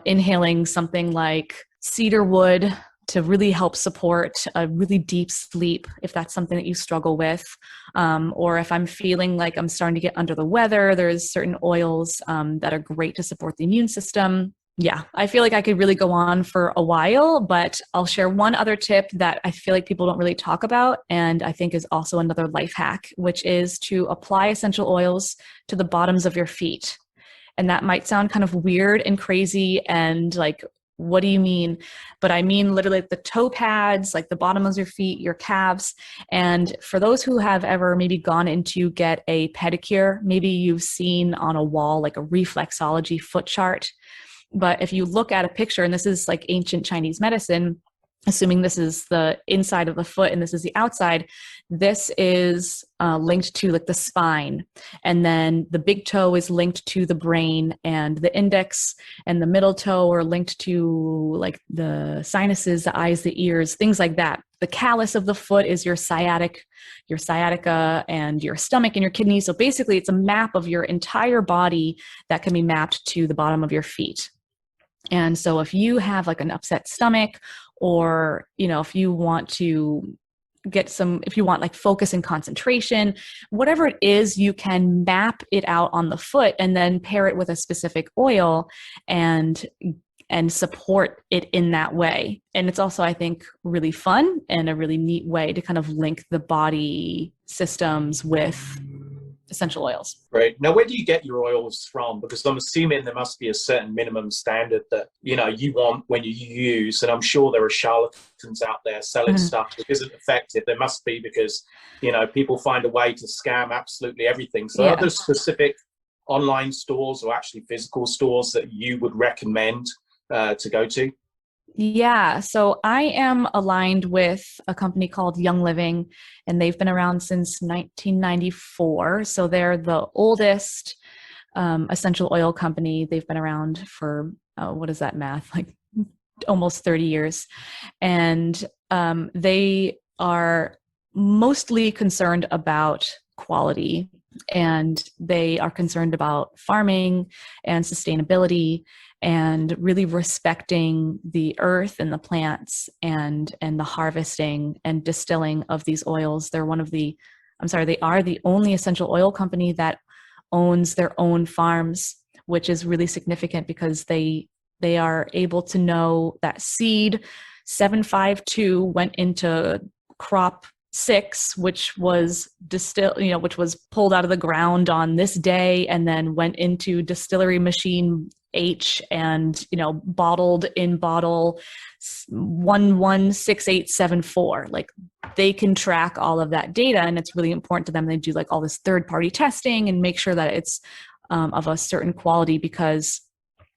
inhaling something like cedar wood to really help support a really deep sleep, if that's something that you struggle with. Or if I'm feeling like I'm starting to get under the weather, there's certain oils that are great to support the immune system. Yeah, I feel like I could really go on for a while, but I'll share one other tip that I feel like people don't really talk about, and I think is also another life hack, which is to apply essential oils to the bottoms of your feet. And that might sound kind of weird and crazy and like, what do you mean? But I mean literally the toe pads, like the bottom of your feet, your calves. And for those who have ever maybe gone in to get a pedicure, maybe you've seen on a wall like a reflexology foot chart. But if you look at a picture, and this is like ancient Chinese medicine, assuming this is the inside of the foot and this is the outside, this is linked to like the spine. And then the big toe is linked to the brain, and the index and the middle toe are linked to like the sinuses, the eyes, the ears, things like that. The callus of the foot is your sciatica, and your stomach and your kidneys. So basically it's a map of your entire body that can be mapped to the bottom of your feet. And so if you have like an upset stomach, or, you know, if you want to if you want like focus and concentration, whatever it is, you can map it out on the foot and then pair it with a specific oil and support it in that way. And it's also, I think, really fun and a really neat way to kind of link the body systems with essential oils. Right. Now, where do you get your oils from? Because I'm assuming there must be a certain minimum standard that, you know, you want when you use, and I'm sure there are charlatans out there selling stuff that isn't effective. There must be, because, you know, people find a way to scam absolutely everything. So are there specific online stores or actually physical stores that you would recommend to go to? Yeah, so I am aligned with a company called Young Living, and they've been around since 1994. So they're the oldest essential oil company. They've been around for, what is that math? Like almost 30 years. And they are mostly concerned about quality, and they are concerned about farming and sustainability, and really respecting the earth and the plants and the harvesting and distilling of these oils. They are the only essential oil company that owns their own farms, which is really significant because they are able to know that seed 752 went into crop 6, which was which was pulled out of the ground on this day, and then went into distillery machine H, and, you know, bottled in bottle 116874. Like, they can track all of that data, and it's really important to them. They do like all this third-party testing and make sure that it's of a certain quality, because,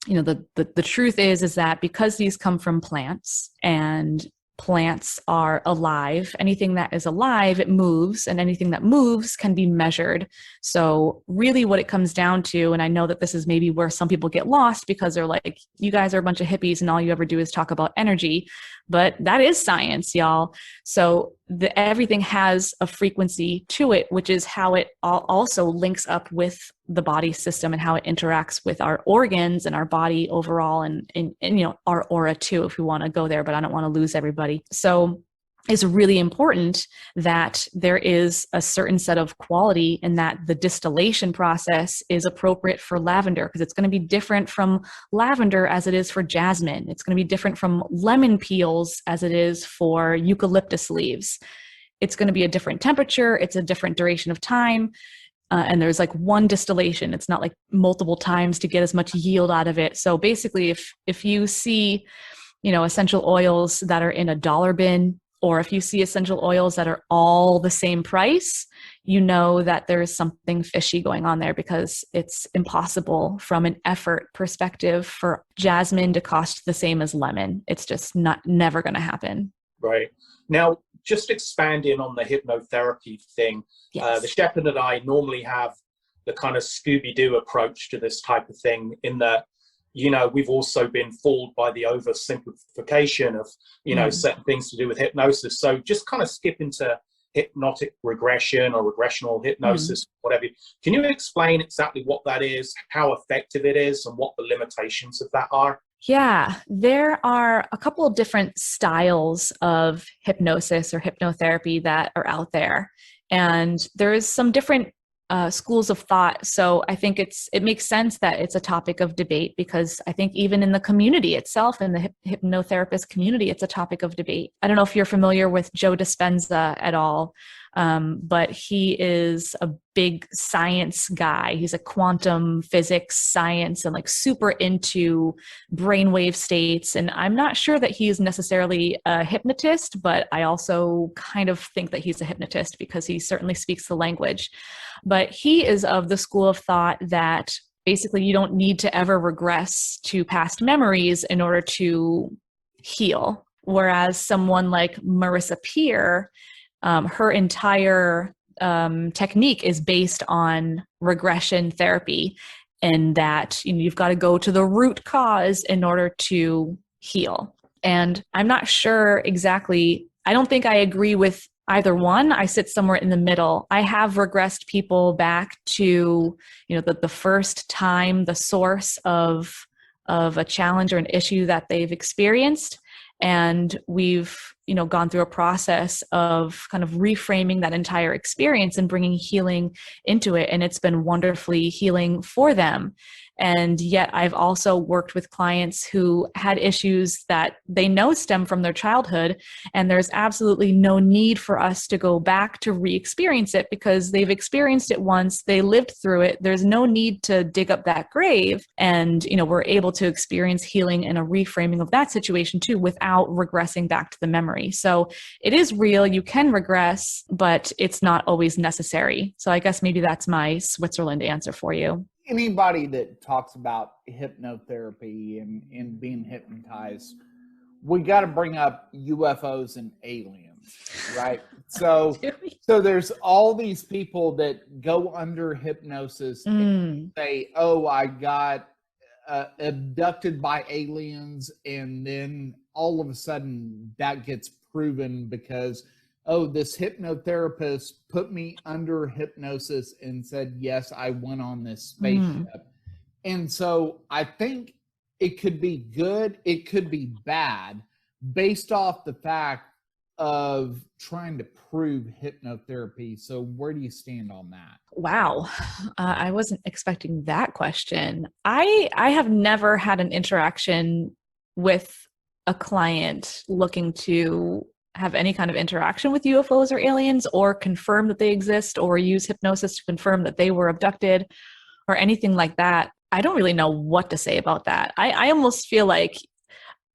you know, the truth is that because these come from plants, and plants are alive, anything that is alive, it moves, and anything that moves can be measured. So really what it comes down to, and I know that this is maybe where some people get lost because they're like, you guys are a bunch of hippies and all you ever do is talk about energy, but that is science, y'all. So everything has a frequency to it, which is how it also links up with the body system and how it interacts with our organs and our body overall, and you know, our aura too, if we want to go there, but I don't want to lose everybody. So it's really important that there is a certain set of quality, and that the distillation process is appropriate for lavender, because it's going to be different from lavender as it is for jasmine. It's going to be different from lemon peels as it is for eucalyptus leaves. It's going to be a different temperature. It's a different duration of time. And there's like one distillation. It's not like multiple times to get as much yield out of it. So basically, if you see, you know, essential oils that are in a dollar bin, or if you see essential oils that are all the same price, you know that there is something fishy going on there, because it's impossible from an effort perspective for jasmine to cost the same as lemon. It's just never going to happen. Right. Now, just expanding on the hypnotherapy thing, yes. The Shepherd and I normally have the kind of Scooby-Doo approach to this type of thing, in that, you know, we've also been fooled by the oversimplification of, you know, certain things to do with hypnosis. So just kind of skip into hypnotic regression or regressional hypnosis, whatever. Can you explain exactly what that is, how effective it is, and what the limitations of that are? Yeah, there are a couple of different styles of hypnosis or hypnotherapy that are out there. And there is some different schools of thought. So I think it makes sense that it's a topic of debate, because I think even in the community itself, in the hypnotherapist community, it's a topic of debate. I don't know if you're familiar with Joe Dispenza at all, but he is a big science guy. He's a quantum physics science and like super into brainwave states. And I'm not sure that he's necessarily a hypnotist, but I also kind of think that he's a hypnotist because he certainly speaks the language. But he is of the school of thought that basically you don't need to ever regress to past memories in order to heal. Whereas someone like Marissa Peer, her entire technique is based on regression therapy, and that you've got to go to the root cause in order to heal. And I'm not sure exactly, I don't think I agree with either one. I sit somewhere in the middle. I have regressed people back to, the first time, the source of a challenge or an issue that they've experienced. And we've, gone through a process of kind of reframing that entire experience and bringing healing into it. And it's been wonderfully healing for them. And yet I've also worked with clients who had issues that they know stem from their childhood, and there's absolutely no need for us to go back to re-experience it because they've experienced it once, they lived through it. There's no need to dig up that grave. And, we're able to experience healing and a reframing of that situation too, without regressing back to the memory. So it is real. You can regress, but it's not always necessary. So I guess maybe that's my Switzerland answer for you. Anybody that talks about hypnotherapy and being hypnotized, we got to bring up UFOs and aliens, right? So there's all these people that go under hypnosis and say, oh, I got abducted by aliens, and then all of a sudden that gets proven because this hypnotherapist put me under hypnosis and said, yes, I went on this spaceship. And so I think it could be good, it could be bad, based off the fact of trying to prove hypnotherapy. So where do you stand on that? Wow. I wasn't expecting that question. I have never had an interaction with a client looking to have any kind of interaction with UFOs or aliens, or confirm that they exist, or use hypnosis to confirm that they were abducted, or anything like that. I don't really know what to say about that. I almost feel like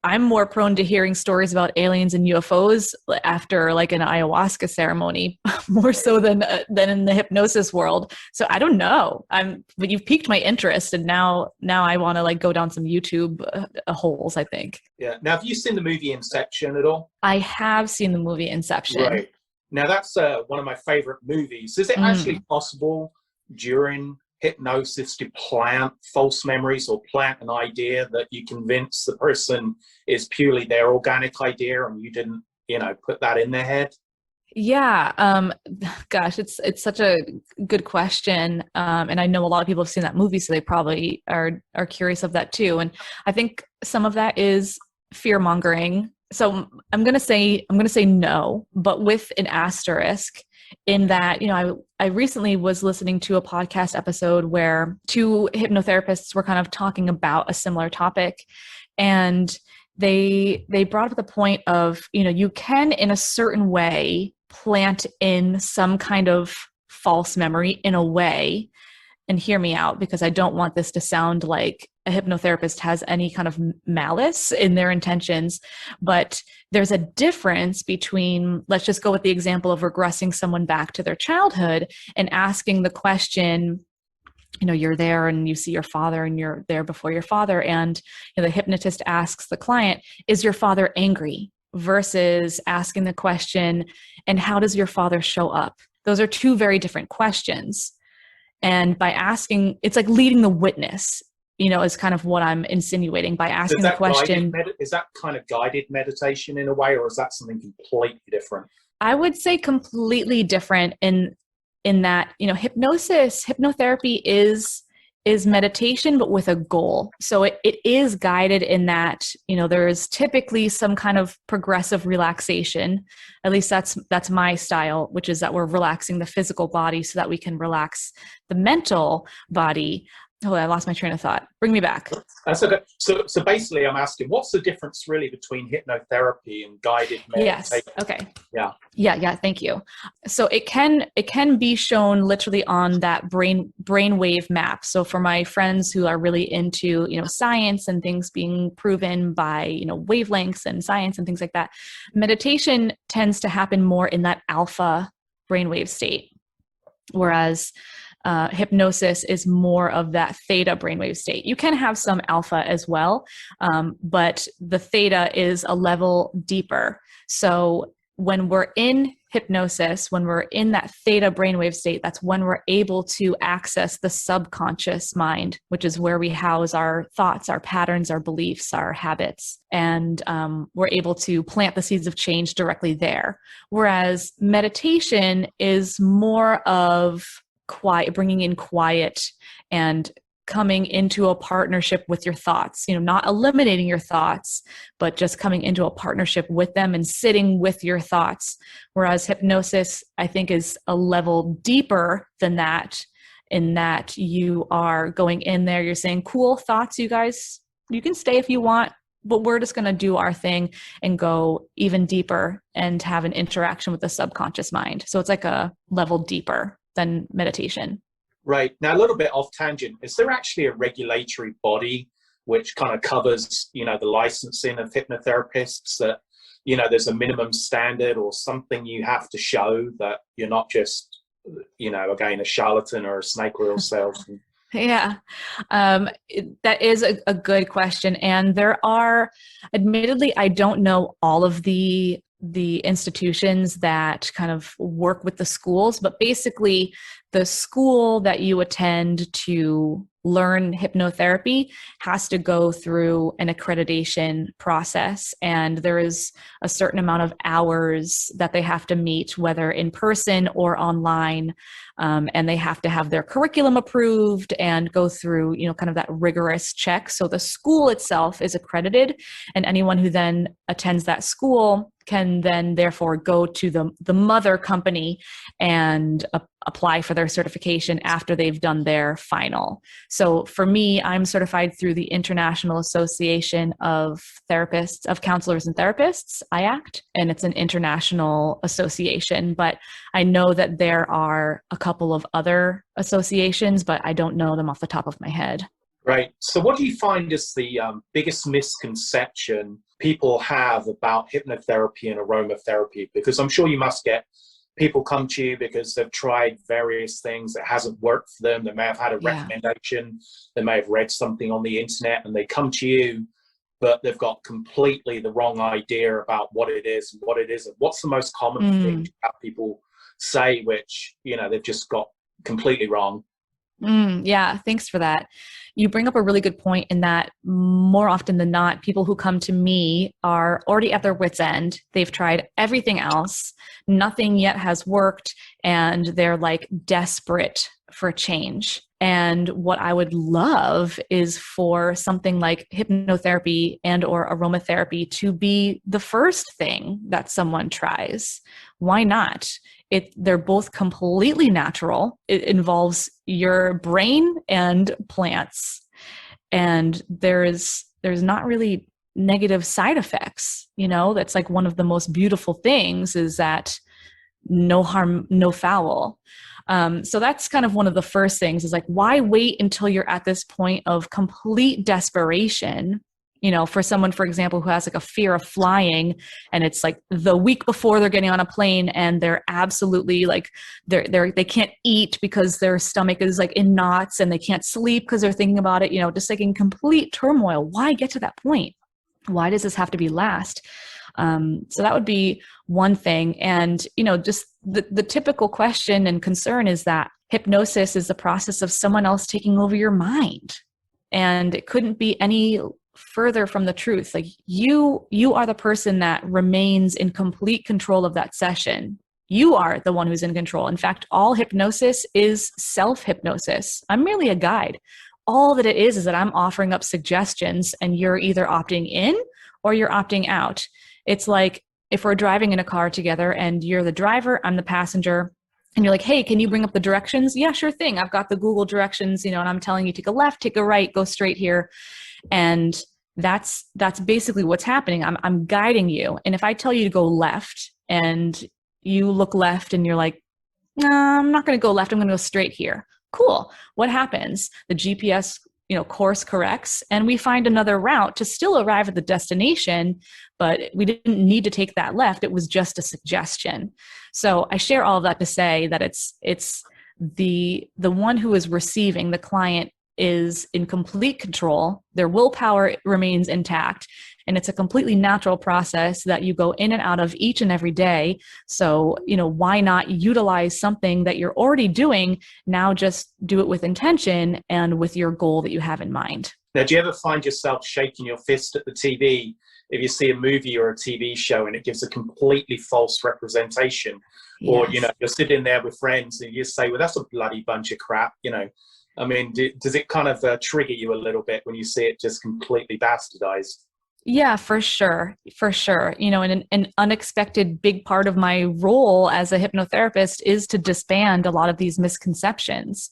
I'm more prone to hearing stories about aliens and UFOs after like an ayahuasca ceremony, more so than in the hypnosis world. So I don't know. But you've piqued my interest, and now I want to like go down some YouTube holes, I think. Yeah. Now, have you seen the movie Inception at all? I have seen the movie Inception. Right. Now, that's one of my favorite movies. Is it actually possible during hypnosis to plant false memories or plant an idea that you convince the person is purely their organic idea and you didn't, put that in their head? Yeah. Gosh, it's such a good question. And I know a lot of people have seen that movie, so they probably are curious of that too. And I think some of that is fear mongering. So I'm going to say no, but with an asterisk, in that, I recently was listening to a podcast episode where two hypnotherapists were kind of talking about a similar topic, and they brought up the point of, you can in a certain way plant in some kind of false memory in a way. And hear me out, because I don't want this to sound like a hypnotherapist has any kind of malice in their intentions, but there's a difference between, let's just go with the example of regressing someone back to their childhood and asking the question, you're there and you see your father and you're there before your father. And the hypnotist asks the client, is your father angry? Versus asking the question, and how does your father show up? Those are two very different questions. And by asking, it's like leading the witness, is kind of what I'm insinuating by asking the question. Is that kind of guided meditation in a way, or is that something completely different? I would say completely different in that, hypnotherapy is is meditation, but with a goal. So it is guided in that, there is typically some kind of progressive relaxation. At least that's my style, which is that we're relaxing the physical body so that we can relax the mental body. Oh, I lost my train of thought. Bring me back. That's okay. So basically I'm asking, what's the difference really between hypnotherapy and guided meditation? Yes. Okay. Yeah. Yeah. Thank you. So it can be shown literally on that brainwave map. So for my friends who are really into, science and things being proven by, wavelengths and science and things like that, meditation tends to happen more in that alpha brainwave state. Whereas hypnosis is more of that theta brainwave state. You can have some alpha as well, but the theta is a level deeper. So when we're in hypnosis, when we're in that theta brainwave state, that's when we're able to access the subconscious mind, which is where we house our thoughts, our patterns, our beliefs, our habits. And we're able to plant the seeds of change directly there. Whereas meditation is more of quiet, bringing in quiet and coming into a partnership with your thoughts, not eliminating your thoughts, but just coming into a partnership with them and sitting with your thoughts. Whereas hypnosis, I think, is a level deeper than that, in that you are going in there, you're saying, cool thoughts, you guys, you can stay if you want, but we're just going to do our thing and go even deeper and have an interaction with the subconscious mind. So it's like a level deeper than meditation. Right. Now, a little bit off tangent, is there actually a regulatory body which kind of covers, the licensing of hypnotherapists, that, there's a minimum standard or something you have to show that you're not just, again, a charlatan or a snake oil salesman? Yeah, that is a good question. And there are, admittedly, I don't know all of the institutions that kind of work with the schools, but basically the school that you attend to learn hypnotherapy has to go through an accreditation process. And there is a certain amount of hours that they have to meet, whether in person or online. And they have to have their curriculum approved and go through, kind of that rigorous check. So the school itself is accredited, and anyone who then attends that school can then therefore go to the mother company and apply for their certification after they've done their final. So for me, I'm certified through the International Association of Therapists, of Counselors and Therapists, IACT, and it's an international association. But I know that there are a couple of other associations, but I don't know them off the top of my head. Right. So what do you find is the biggest misconception people have about hypnotherapy and aromatherapy? Because I'm sure you must get people come to you because they've tried various things that hasn't worked for them. They may have had a recommendation. They may have read something on the internet and they come to you, but they've got completely the wrong idea about what it is and what it isn't. What's the most common thing that people say, which, they've just got completely wrong? Yeah, thanks for that. You bring up a really good point in that more often than not, people who come to me are already at their wit's end. They've tried everything else. Nothing yet has worked, and they're like desperate for change. And what I would love is for something like hypnotherapy and or aromatherapy to be the first thing that someone tries. Why not? They're both completely natural. It involves your brain and plants. And there's not really negative side effects. That's like one of the most beautiful things, is that no harm, no foul. So that's kind of one of the first things, is like, why wait until you're at this point of complete desperation? For someone, for example, who has like a fear of flying, and it's like the week before they're getting on a plane and they're absolutely like, they can't eat because their stomach is like in knots, and they can't sleep because they're thinking about it, just like in complete turmoil. Why get to that point? Why does this have to be last? So that would be one thing. And, just the typical question and concern is that hypnosis is the process of someone else taking over your mind. And it couldn't be any further from the truth. Like you are the person that remains in complete control of that session. You are the one who's in control. In fact, all hypnosis is self-hypnosis. I'm merely a guide. all that it is that I'm offering up suggestions and you're either opting in or you're opting out. It's like if we're driving in a car together and you're the driver, I'm the passenger, and you're like, hey, can you bring up the directions? Yeah, sure thing. I've got the Google directions, and I'm telling you, take a left, take a right, go straight here. And that's basically what's happening. I'm guiding you. And if I tell you to go left and you look left and you're like, nah, I'm not going to go left, I'm going to go straight here. Cool. What happens? The GPS, course corrects, and we find another route to still arrive at the destination, but we didn't need to take that left. It was just a suggestion. So I share all of that to say that it's the one who is receiving, the client, is in complete control. Their willpower remains intact, and it's a completely natural process that you go in and out of each and every day. So, why not utilize something that you're already doing? Now just do it with intention and with your goal that you have in mind. Now, do you ever find yourself shaking your fist at the TV if you see a movie or a TV show and it gives a completely false representation? Yes. Or, you're sitting there with friends and you say, well, that's a bloody bunch of crap, I mean, does it kind of trigger you a little bit when you see it just completely bastardized? Yeah, for sure. For sure. And an unexpected big part of my role as a hypnotherapist is to disband a lot of these misconceptions.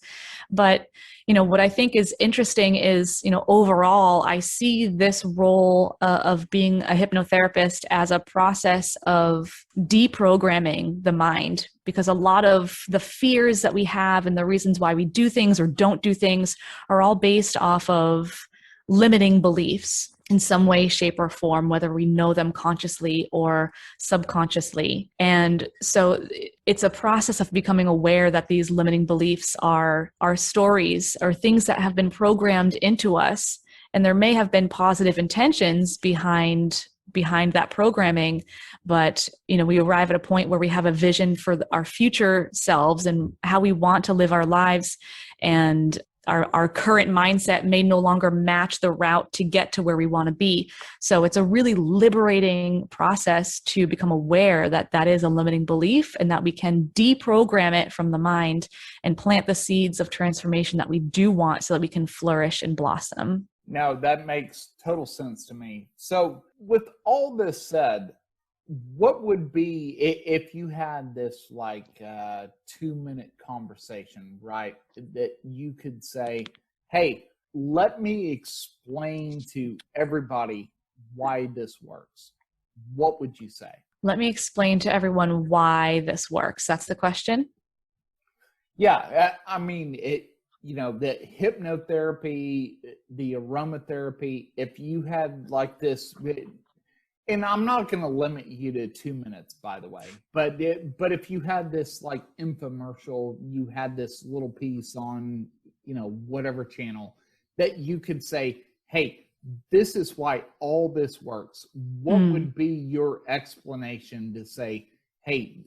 But, what I think is interesting is, overall, I see this role of being a hypnotherapist as a process of deprogramming the mind, because a lot of the fears that we have and the reasons why we do things or don't do things are all based off of limiting beliefs in some way, shape, or form, whether we know them consciously or subconsciously. And so it's a process of becoming aware that these limiting beliefs are stories or things that have been programmed into us. And there may have been positive intentions behind that programming, but we arrive at a point where we have a vision for our future selves and how we want to live our lives, and our current mindset may no longer match the route to get to where we want to be. So it's a really liberating process to become aware that that is a limiting belief and that we can deprogram it from the mind and plant the seeds of transformation that we do want so that we can flourish and blossom. Now, that makes total sense to me. So with all this said, what would be, if you had this 2-minute conversation, right, that you could say, hey, let me explain to everybody why this works? What would you say? Let me explain to everyone why this works. That's the question? Yeah. I mean, the hypnotherapy, the aromatherapy, if you had this... And I'm not going to limit you to 2 minutes, by the way, but if you had this infomercial, you had this little piece on, whatever channel that you could say, hey, this is why all this works. What would be your explanation to say, hey,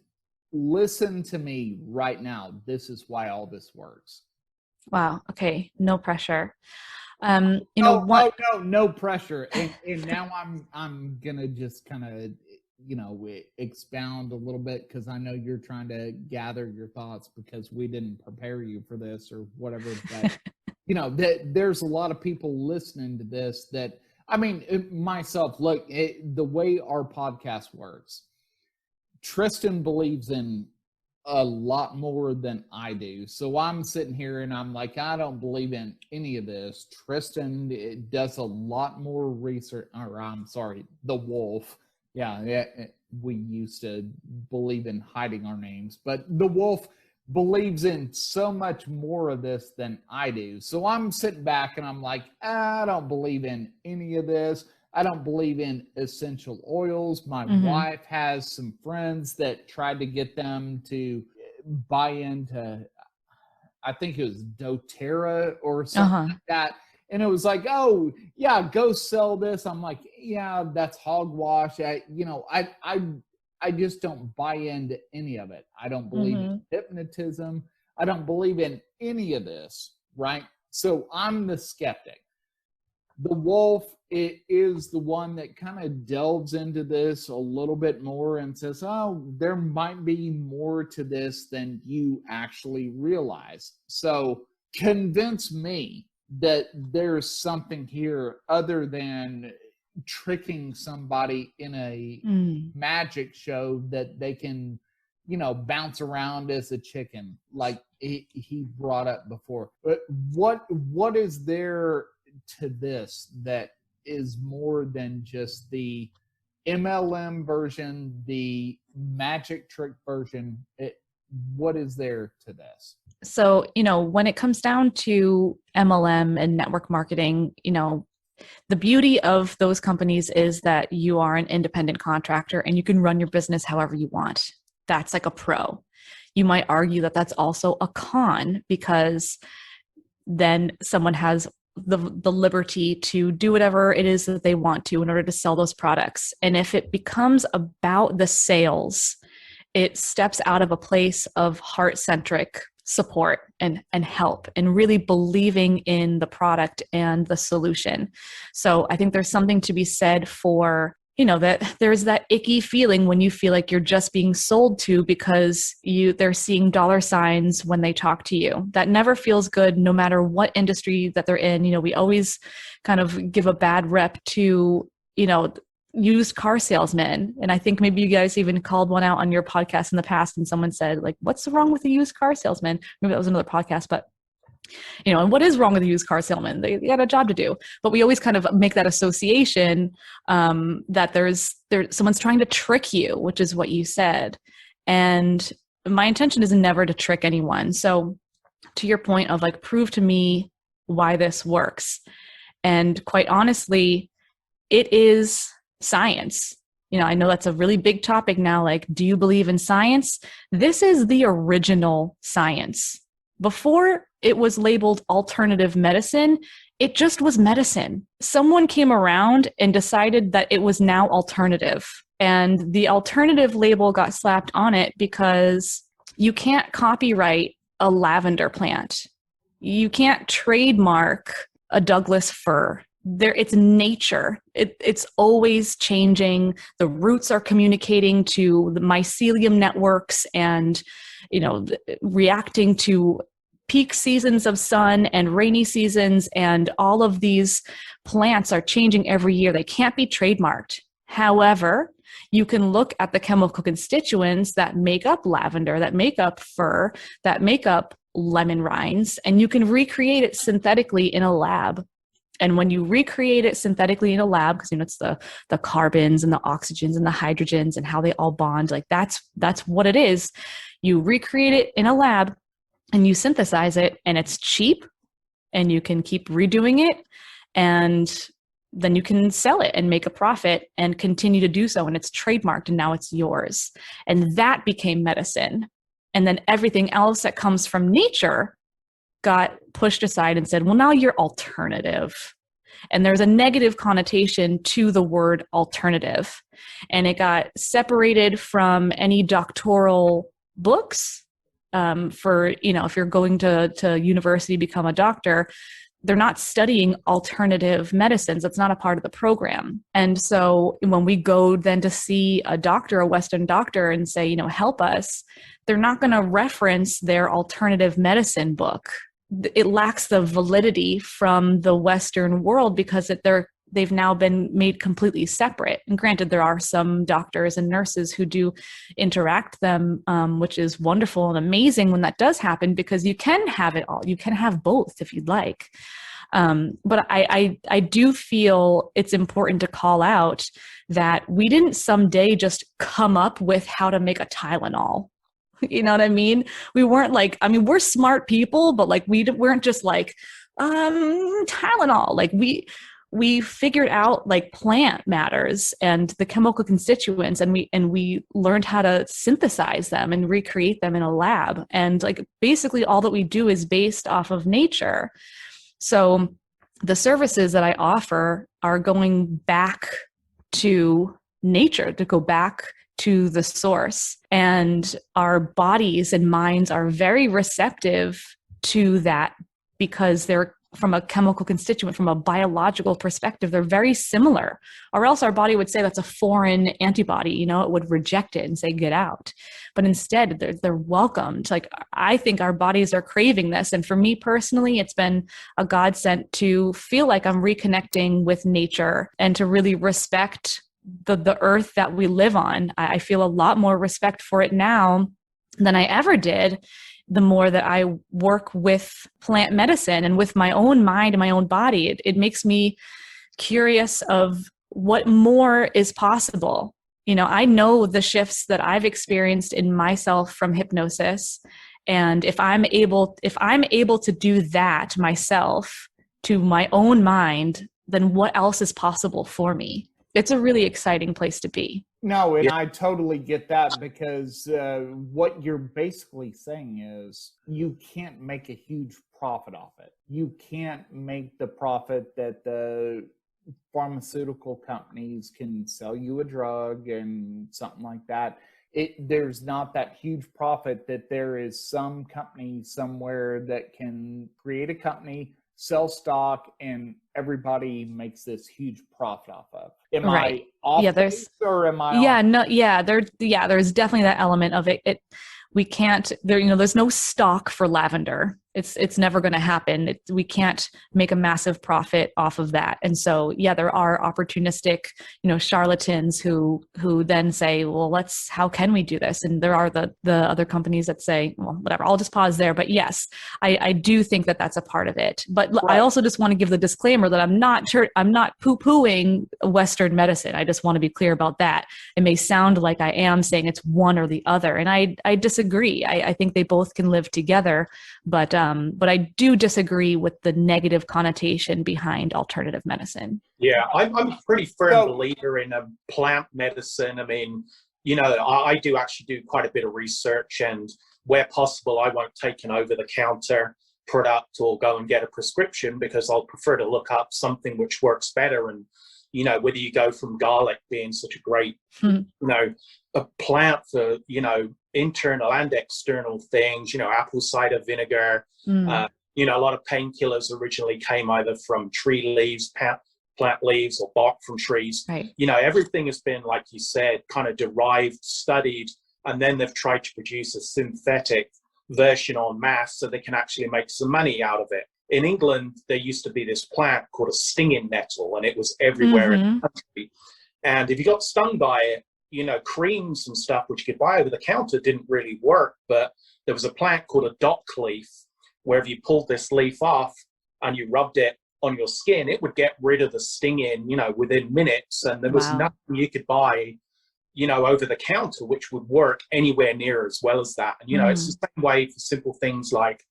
listen to me right now. This is why all this works. Wow. Okay. No pressure. No pressure. And now I'm gonna just kind of expound a little bit, because I know you're trying to gather your thoughts because we didn't prepare you for this or whatever. But there's a lot of people listening to this that, I mean, myself, look, the way our podcast works, Tristan believes in a lot more than I do. So I'm sitting here and I'm like, I don't believe in any of this. Tristan does a lot more research, or I'm sorry, the Wolf. Yeah, we used to believe in hiding our names, but the Wolf believes in so much more of this than I do. So I'm sitting back and I'm like, I don't believe in any of this. I don't believe in essential oils. My wife has some friends that tried to get them to buy into, I think it was doTERRA or something like that. And it was like, oh, yeah, go sell this. I'm like, yeah, that's hogwash. I just don't buy into any of it. I don't believe in hypnotism. I don't believe in any of this, right? So I'm the skeptic. The Wolf, it is the one that kind of delves into this a little bit more and says, oh, there might be more to this than you actually realize. So convince me that there's something here other than tricking somebody in a magic show that they can, bounce around as a chicken, like he brought up before. But what is there to this that is more than just the MLM version, the magic trick version? What is there to this? So, when it comes down to MLM and network marketing, the beauty of those companies is that you are an independent contractor and you can run your business however you want. That's like a pro. You might argue that that's also a con, because then someone has the liberty to do whatever it is that they want to in order to sell those products. And if it becomes about the sales, it steps out of a place of heart-centric support and help and really believing in the product and the solution. So I think there's something to be said for, that there's that icky feeling when you feel like you're just being sold to because they're seeing dollar signs when they talk to you. That never feels good, no matter what industry that they're in. We always kind of give a bad rep to, used car salesmen. And I think maybe you guys even called one out on your podcast in the past, and someone said, like, what's wrong with a used car salesman? Maybe that was another podcast, but and what is wrong with a used car salesman? They got a job to do. But we always kind of make that association that there's someone's trying to trick you, which is what you said. And my intention is never to trick anyone. So to your point of like, prove to me why this works. And quite honestly, it is science. I know that's a really big topic now. Like, do you believe in science? This is the original science. Before it was labeled alternative medicine, it just was medicine. Someone came around and decided that it was now alternative. And the alternative label got slapped on it because you can't copyright a lavender plant. You can't trademark a Douglas fir. It's nature. It's always changing. The roots are communicating to the mycelium networks and, reacting to peak seasons of sun and rainy seasons. And all of these plants are changing every year. They can't be trademarked. However, you can look at the chemical constituents that make up lavender, that make up fir, that make up lemon rinds, and you can recreate it synthetically in a lab. And when you recreate it synthetically in a lab, because it's the carbons and the oxygens and the hydrogens and how they all bond, like that's what it is. You recreate it in a lab and you synthesize it, and it's cheap, and you can keep redoing it, and then you can sell it and make a profit and continue to do so. And it's trademarked, and now it's yours. And that became medicine. And then everything else that comes from nature got pushed aside and said, well, now you're alternative. And there's a negative connotation to the word alternative. And it got separated from any doctoral books. For, if you're going to university to become a doctor, they're not studying alternative medicines. That's not a part of the program. And so when we go then to see a doctor, a Western doctor, and say, help us, they're not going to reference their alternative medicine book. It lacks the validity from the Western world because they've now been made completely separate. And granted, there are some doctors and nurses who do interact them, which is wonderful and amazing when that does happen, because you can have it all. You can have both if you'd like. But I do feel it's important to call out that we didn't someday just come up with how to make a Tylenol. You know what I mean? We weren't like, we're smart people, but like we weren't just like Tylenol. Like we figured out like plant matters and the chemical constituents, and we learned how to synthesize them and recreate them in a lab. And like basically all that we do is based off of nature. So the services that I offer are going back to nature, to go back to the source. And our bodies and minds are very receptive to that because they're from a chemical constituent, from a biological perspective, they're very similar, or else our body would say that's a foreign antibody, you know, it would reject it and say, get out. But instead they're welcomed. Like, I think our bodies are craving this. And for me personally, it's been a godsend to feel like I'm reconnecting with nature and to really respect the earth that we live on. I feel a lot more respect for it now than I ever did, the more that I work with plant medicine and with my own mind and my own body. It makes me curious of what more is possible. You know, I know the shifts that I've experienced in myself from hypnosis. And if I'm able to do that myself to my own mind, then what else is possible for me? It's a really exciting place to be. No, and I totally get that, because what you're basically saying is you can't make a huge profit off it. You can't make the profit that the pharmaceutical companies can sell you a drug and something like that. There's not that huge profit that there is some company somewhere that can create a company, sell stock, and everybody makes this huge profit off of. Am I off base, or am I there's definitely that element of it. We can't, there's no stock for lavender. It's never going to happen. We can't make a massive profit off of that. And so, there are opportunistic, charlatans who then say, well, how can we do this? And there are the other companies that say, well, whatever, I'll just pause there. But yes, I do think that that's a part of it. But right. I also just want to give the disclaimer that I'm not poo-pooing Western medicine. I just want to be clear about that. It may sound like I am saying it's one or the other. And I disagree. I think they both can live together. But I do disagree with the negative connotation behind alternative medicine. Yeah, I'm a pretty firm believer in plant medicine. I mean, I do actually do quite a bit of research, and where possible, I won't take an over-the-counter product or go and get a prescription, because I'll prefer to look up something which works better. And, whether you go from garlic being such a great, a plant for, internal and external things, apple cider vinegar, a lot of painkillers originally came either from tree leaves, plant leaves, or bark from trees. Right. Everything has been, like you said, kind of derived, studied, and then they've tried to produce a synthetic version en masse so they can actually make some money out of it. In England, there used to be this plant called a stinging nettle, and it was everywhere in the country. And if you got stung by it, creams and stuff which you could buy over the counter didn't really work. But there was a plant called a dock leaf, where if you pulled this leaf off and you rubbed it on your skin, it would get rid of the stinging, within minutes. And there was nothing you could buy, over the counter which would work anywhere near as well as that. And, it's the same way for simple things like,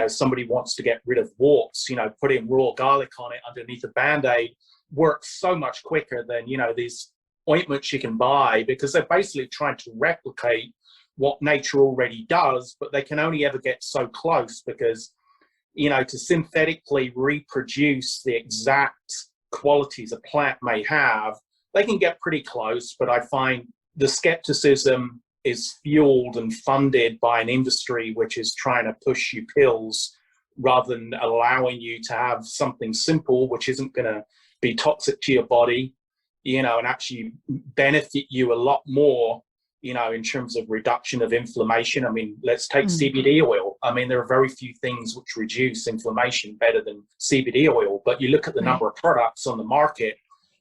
somebody wants to get rid of warts, putting raw garlic on it underneath a Band-Aid works so much quicker than, these ointments you can buy, because they're basically trying to replicate what nature already does, but they can only ever get so close, because, to synthetically reproduce the exact qualities a plant may have, they can get pretty close. But I find the skepticism is fueled and funded by an industry which is trying to push you pills rather than allowing you to have something simple, which isn't going to be toxic to your body, and actually benefit you a lot more, in terms of reduction of inflammation. I mean, let's take CBD oil. I mean, there are very few things which reduce inflammation better than CBD oil, but you look at the number of products on the market,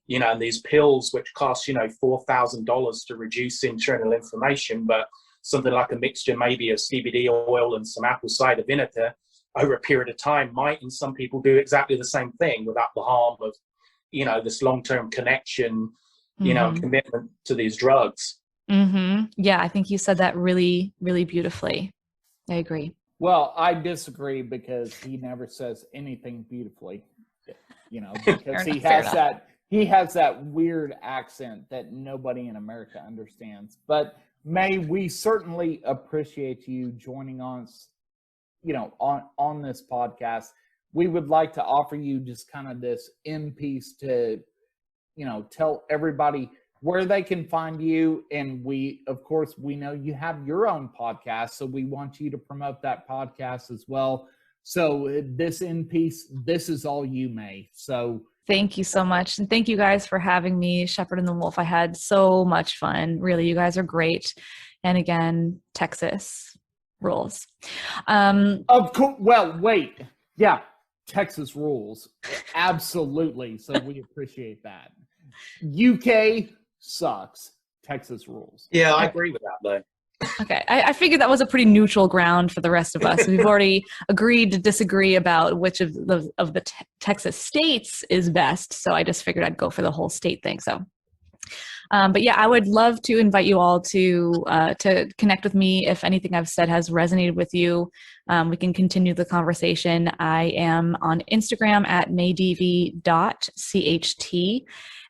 and these pills which cost, $4,000 to reduce internal inflammation, but something like a mixture maybe of CBD oil and some apple cider vinegar over a period of time might, in some people, do exactly the same thing without the harm of, this long-term connection, commitment to these drugs. Yeah, I think you said that really, really beautifully. I agree. Well, I disagree, because he never says anything beautifully, because he has that weird accent that nobody in America understands. But Mae, we certainly appreciate you joining us, on this podcast. We would like to offer you just kind of this end piece to, tell everybody where they can find you. And we know you have your own podcast, so we want you to promote that podcast as well. So this end piece, this is all you, Mae. So thank you so much. And thank you guys for having me, Shepherd and the Wolf. I had so much fun. Really, you guys are great. And again, Texas rules. Of course. Well, wait. Yeah, Texas rules. Absolutely. So we appreciate that. UK sucks. Texas rules. Yeah, I agree with that, though. Okay, I figured that was a pretty neutral ground for the rest of us. We've already agreed to disagree about which of the Texas states is best, so I just figured I'd go for the whole state thing. So, but yeah, I would love to invite you all to connect with me if anything I've said has resonated with you. We can continue the conversation. I am on Instagram at maedeevy.cht.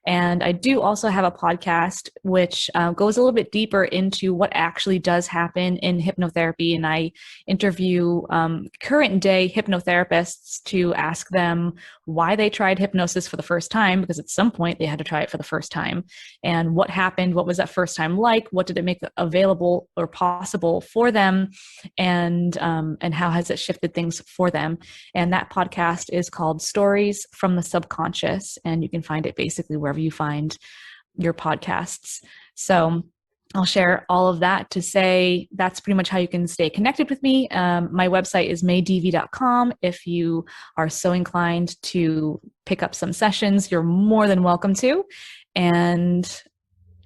And I do also have a podcast which goes a little bit deeper into what actually does happen in hypnotherapy. And I interview current day hypnotherapists to ask them why they tried hypnosis for the first time, because at some point they had to try it for the first time. And what happened? What was that first time like? What did it make available or possible for them? And how has it shifted things for them? And that podcast is called Stories from the Subconscious. And you can find it basically wherever you find your podcasts. So I'll share all of that to say that's pretty much how you can stay connected with me. My website is maedeevy.com. If you are so inclined to pick up some sessions, you're more than welcome to. And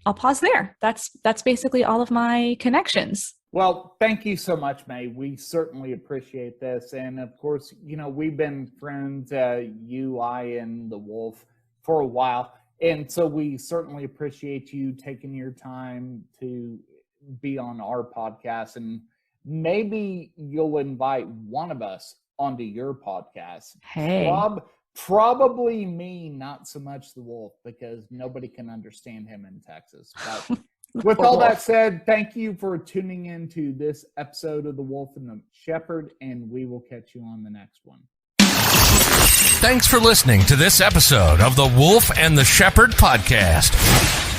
I'll pause there. That's basically all of my connections. Well, thank you so much, Mae. We certainly appreciate this. And of course, we've been friends, you, I, and the Wolf for a while. And so we certainly appreciate you taking your time to be on our podcast. And maybe you'll invite one of us onto your podcast. Hey. Probably me, not so much the Wolf, because nobody can understand him in Texas. But with all that said, thank you for tuning in to this episode of The Wolf and the Shepherd, and we will catch you on the next one. Thanks for listening to this episode of the Wolf and the Shepherd podcast.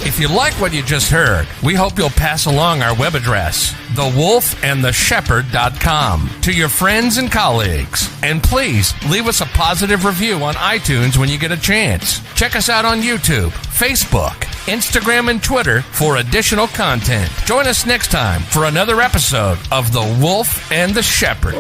If you like what you just heard, we hope you'll pass along our web address, thewolfandtheshepherd.com, to your friends and colleagues. And please leave us a positive review on iTunes when you get a chance. Check us out on YouTube, Facebook, Instagram, and Twitter for additional content. Join us next time for another episode of The Wolf and the Shepherd.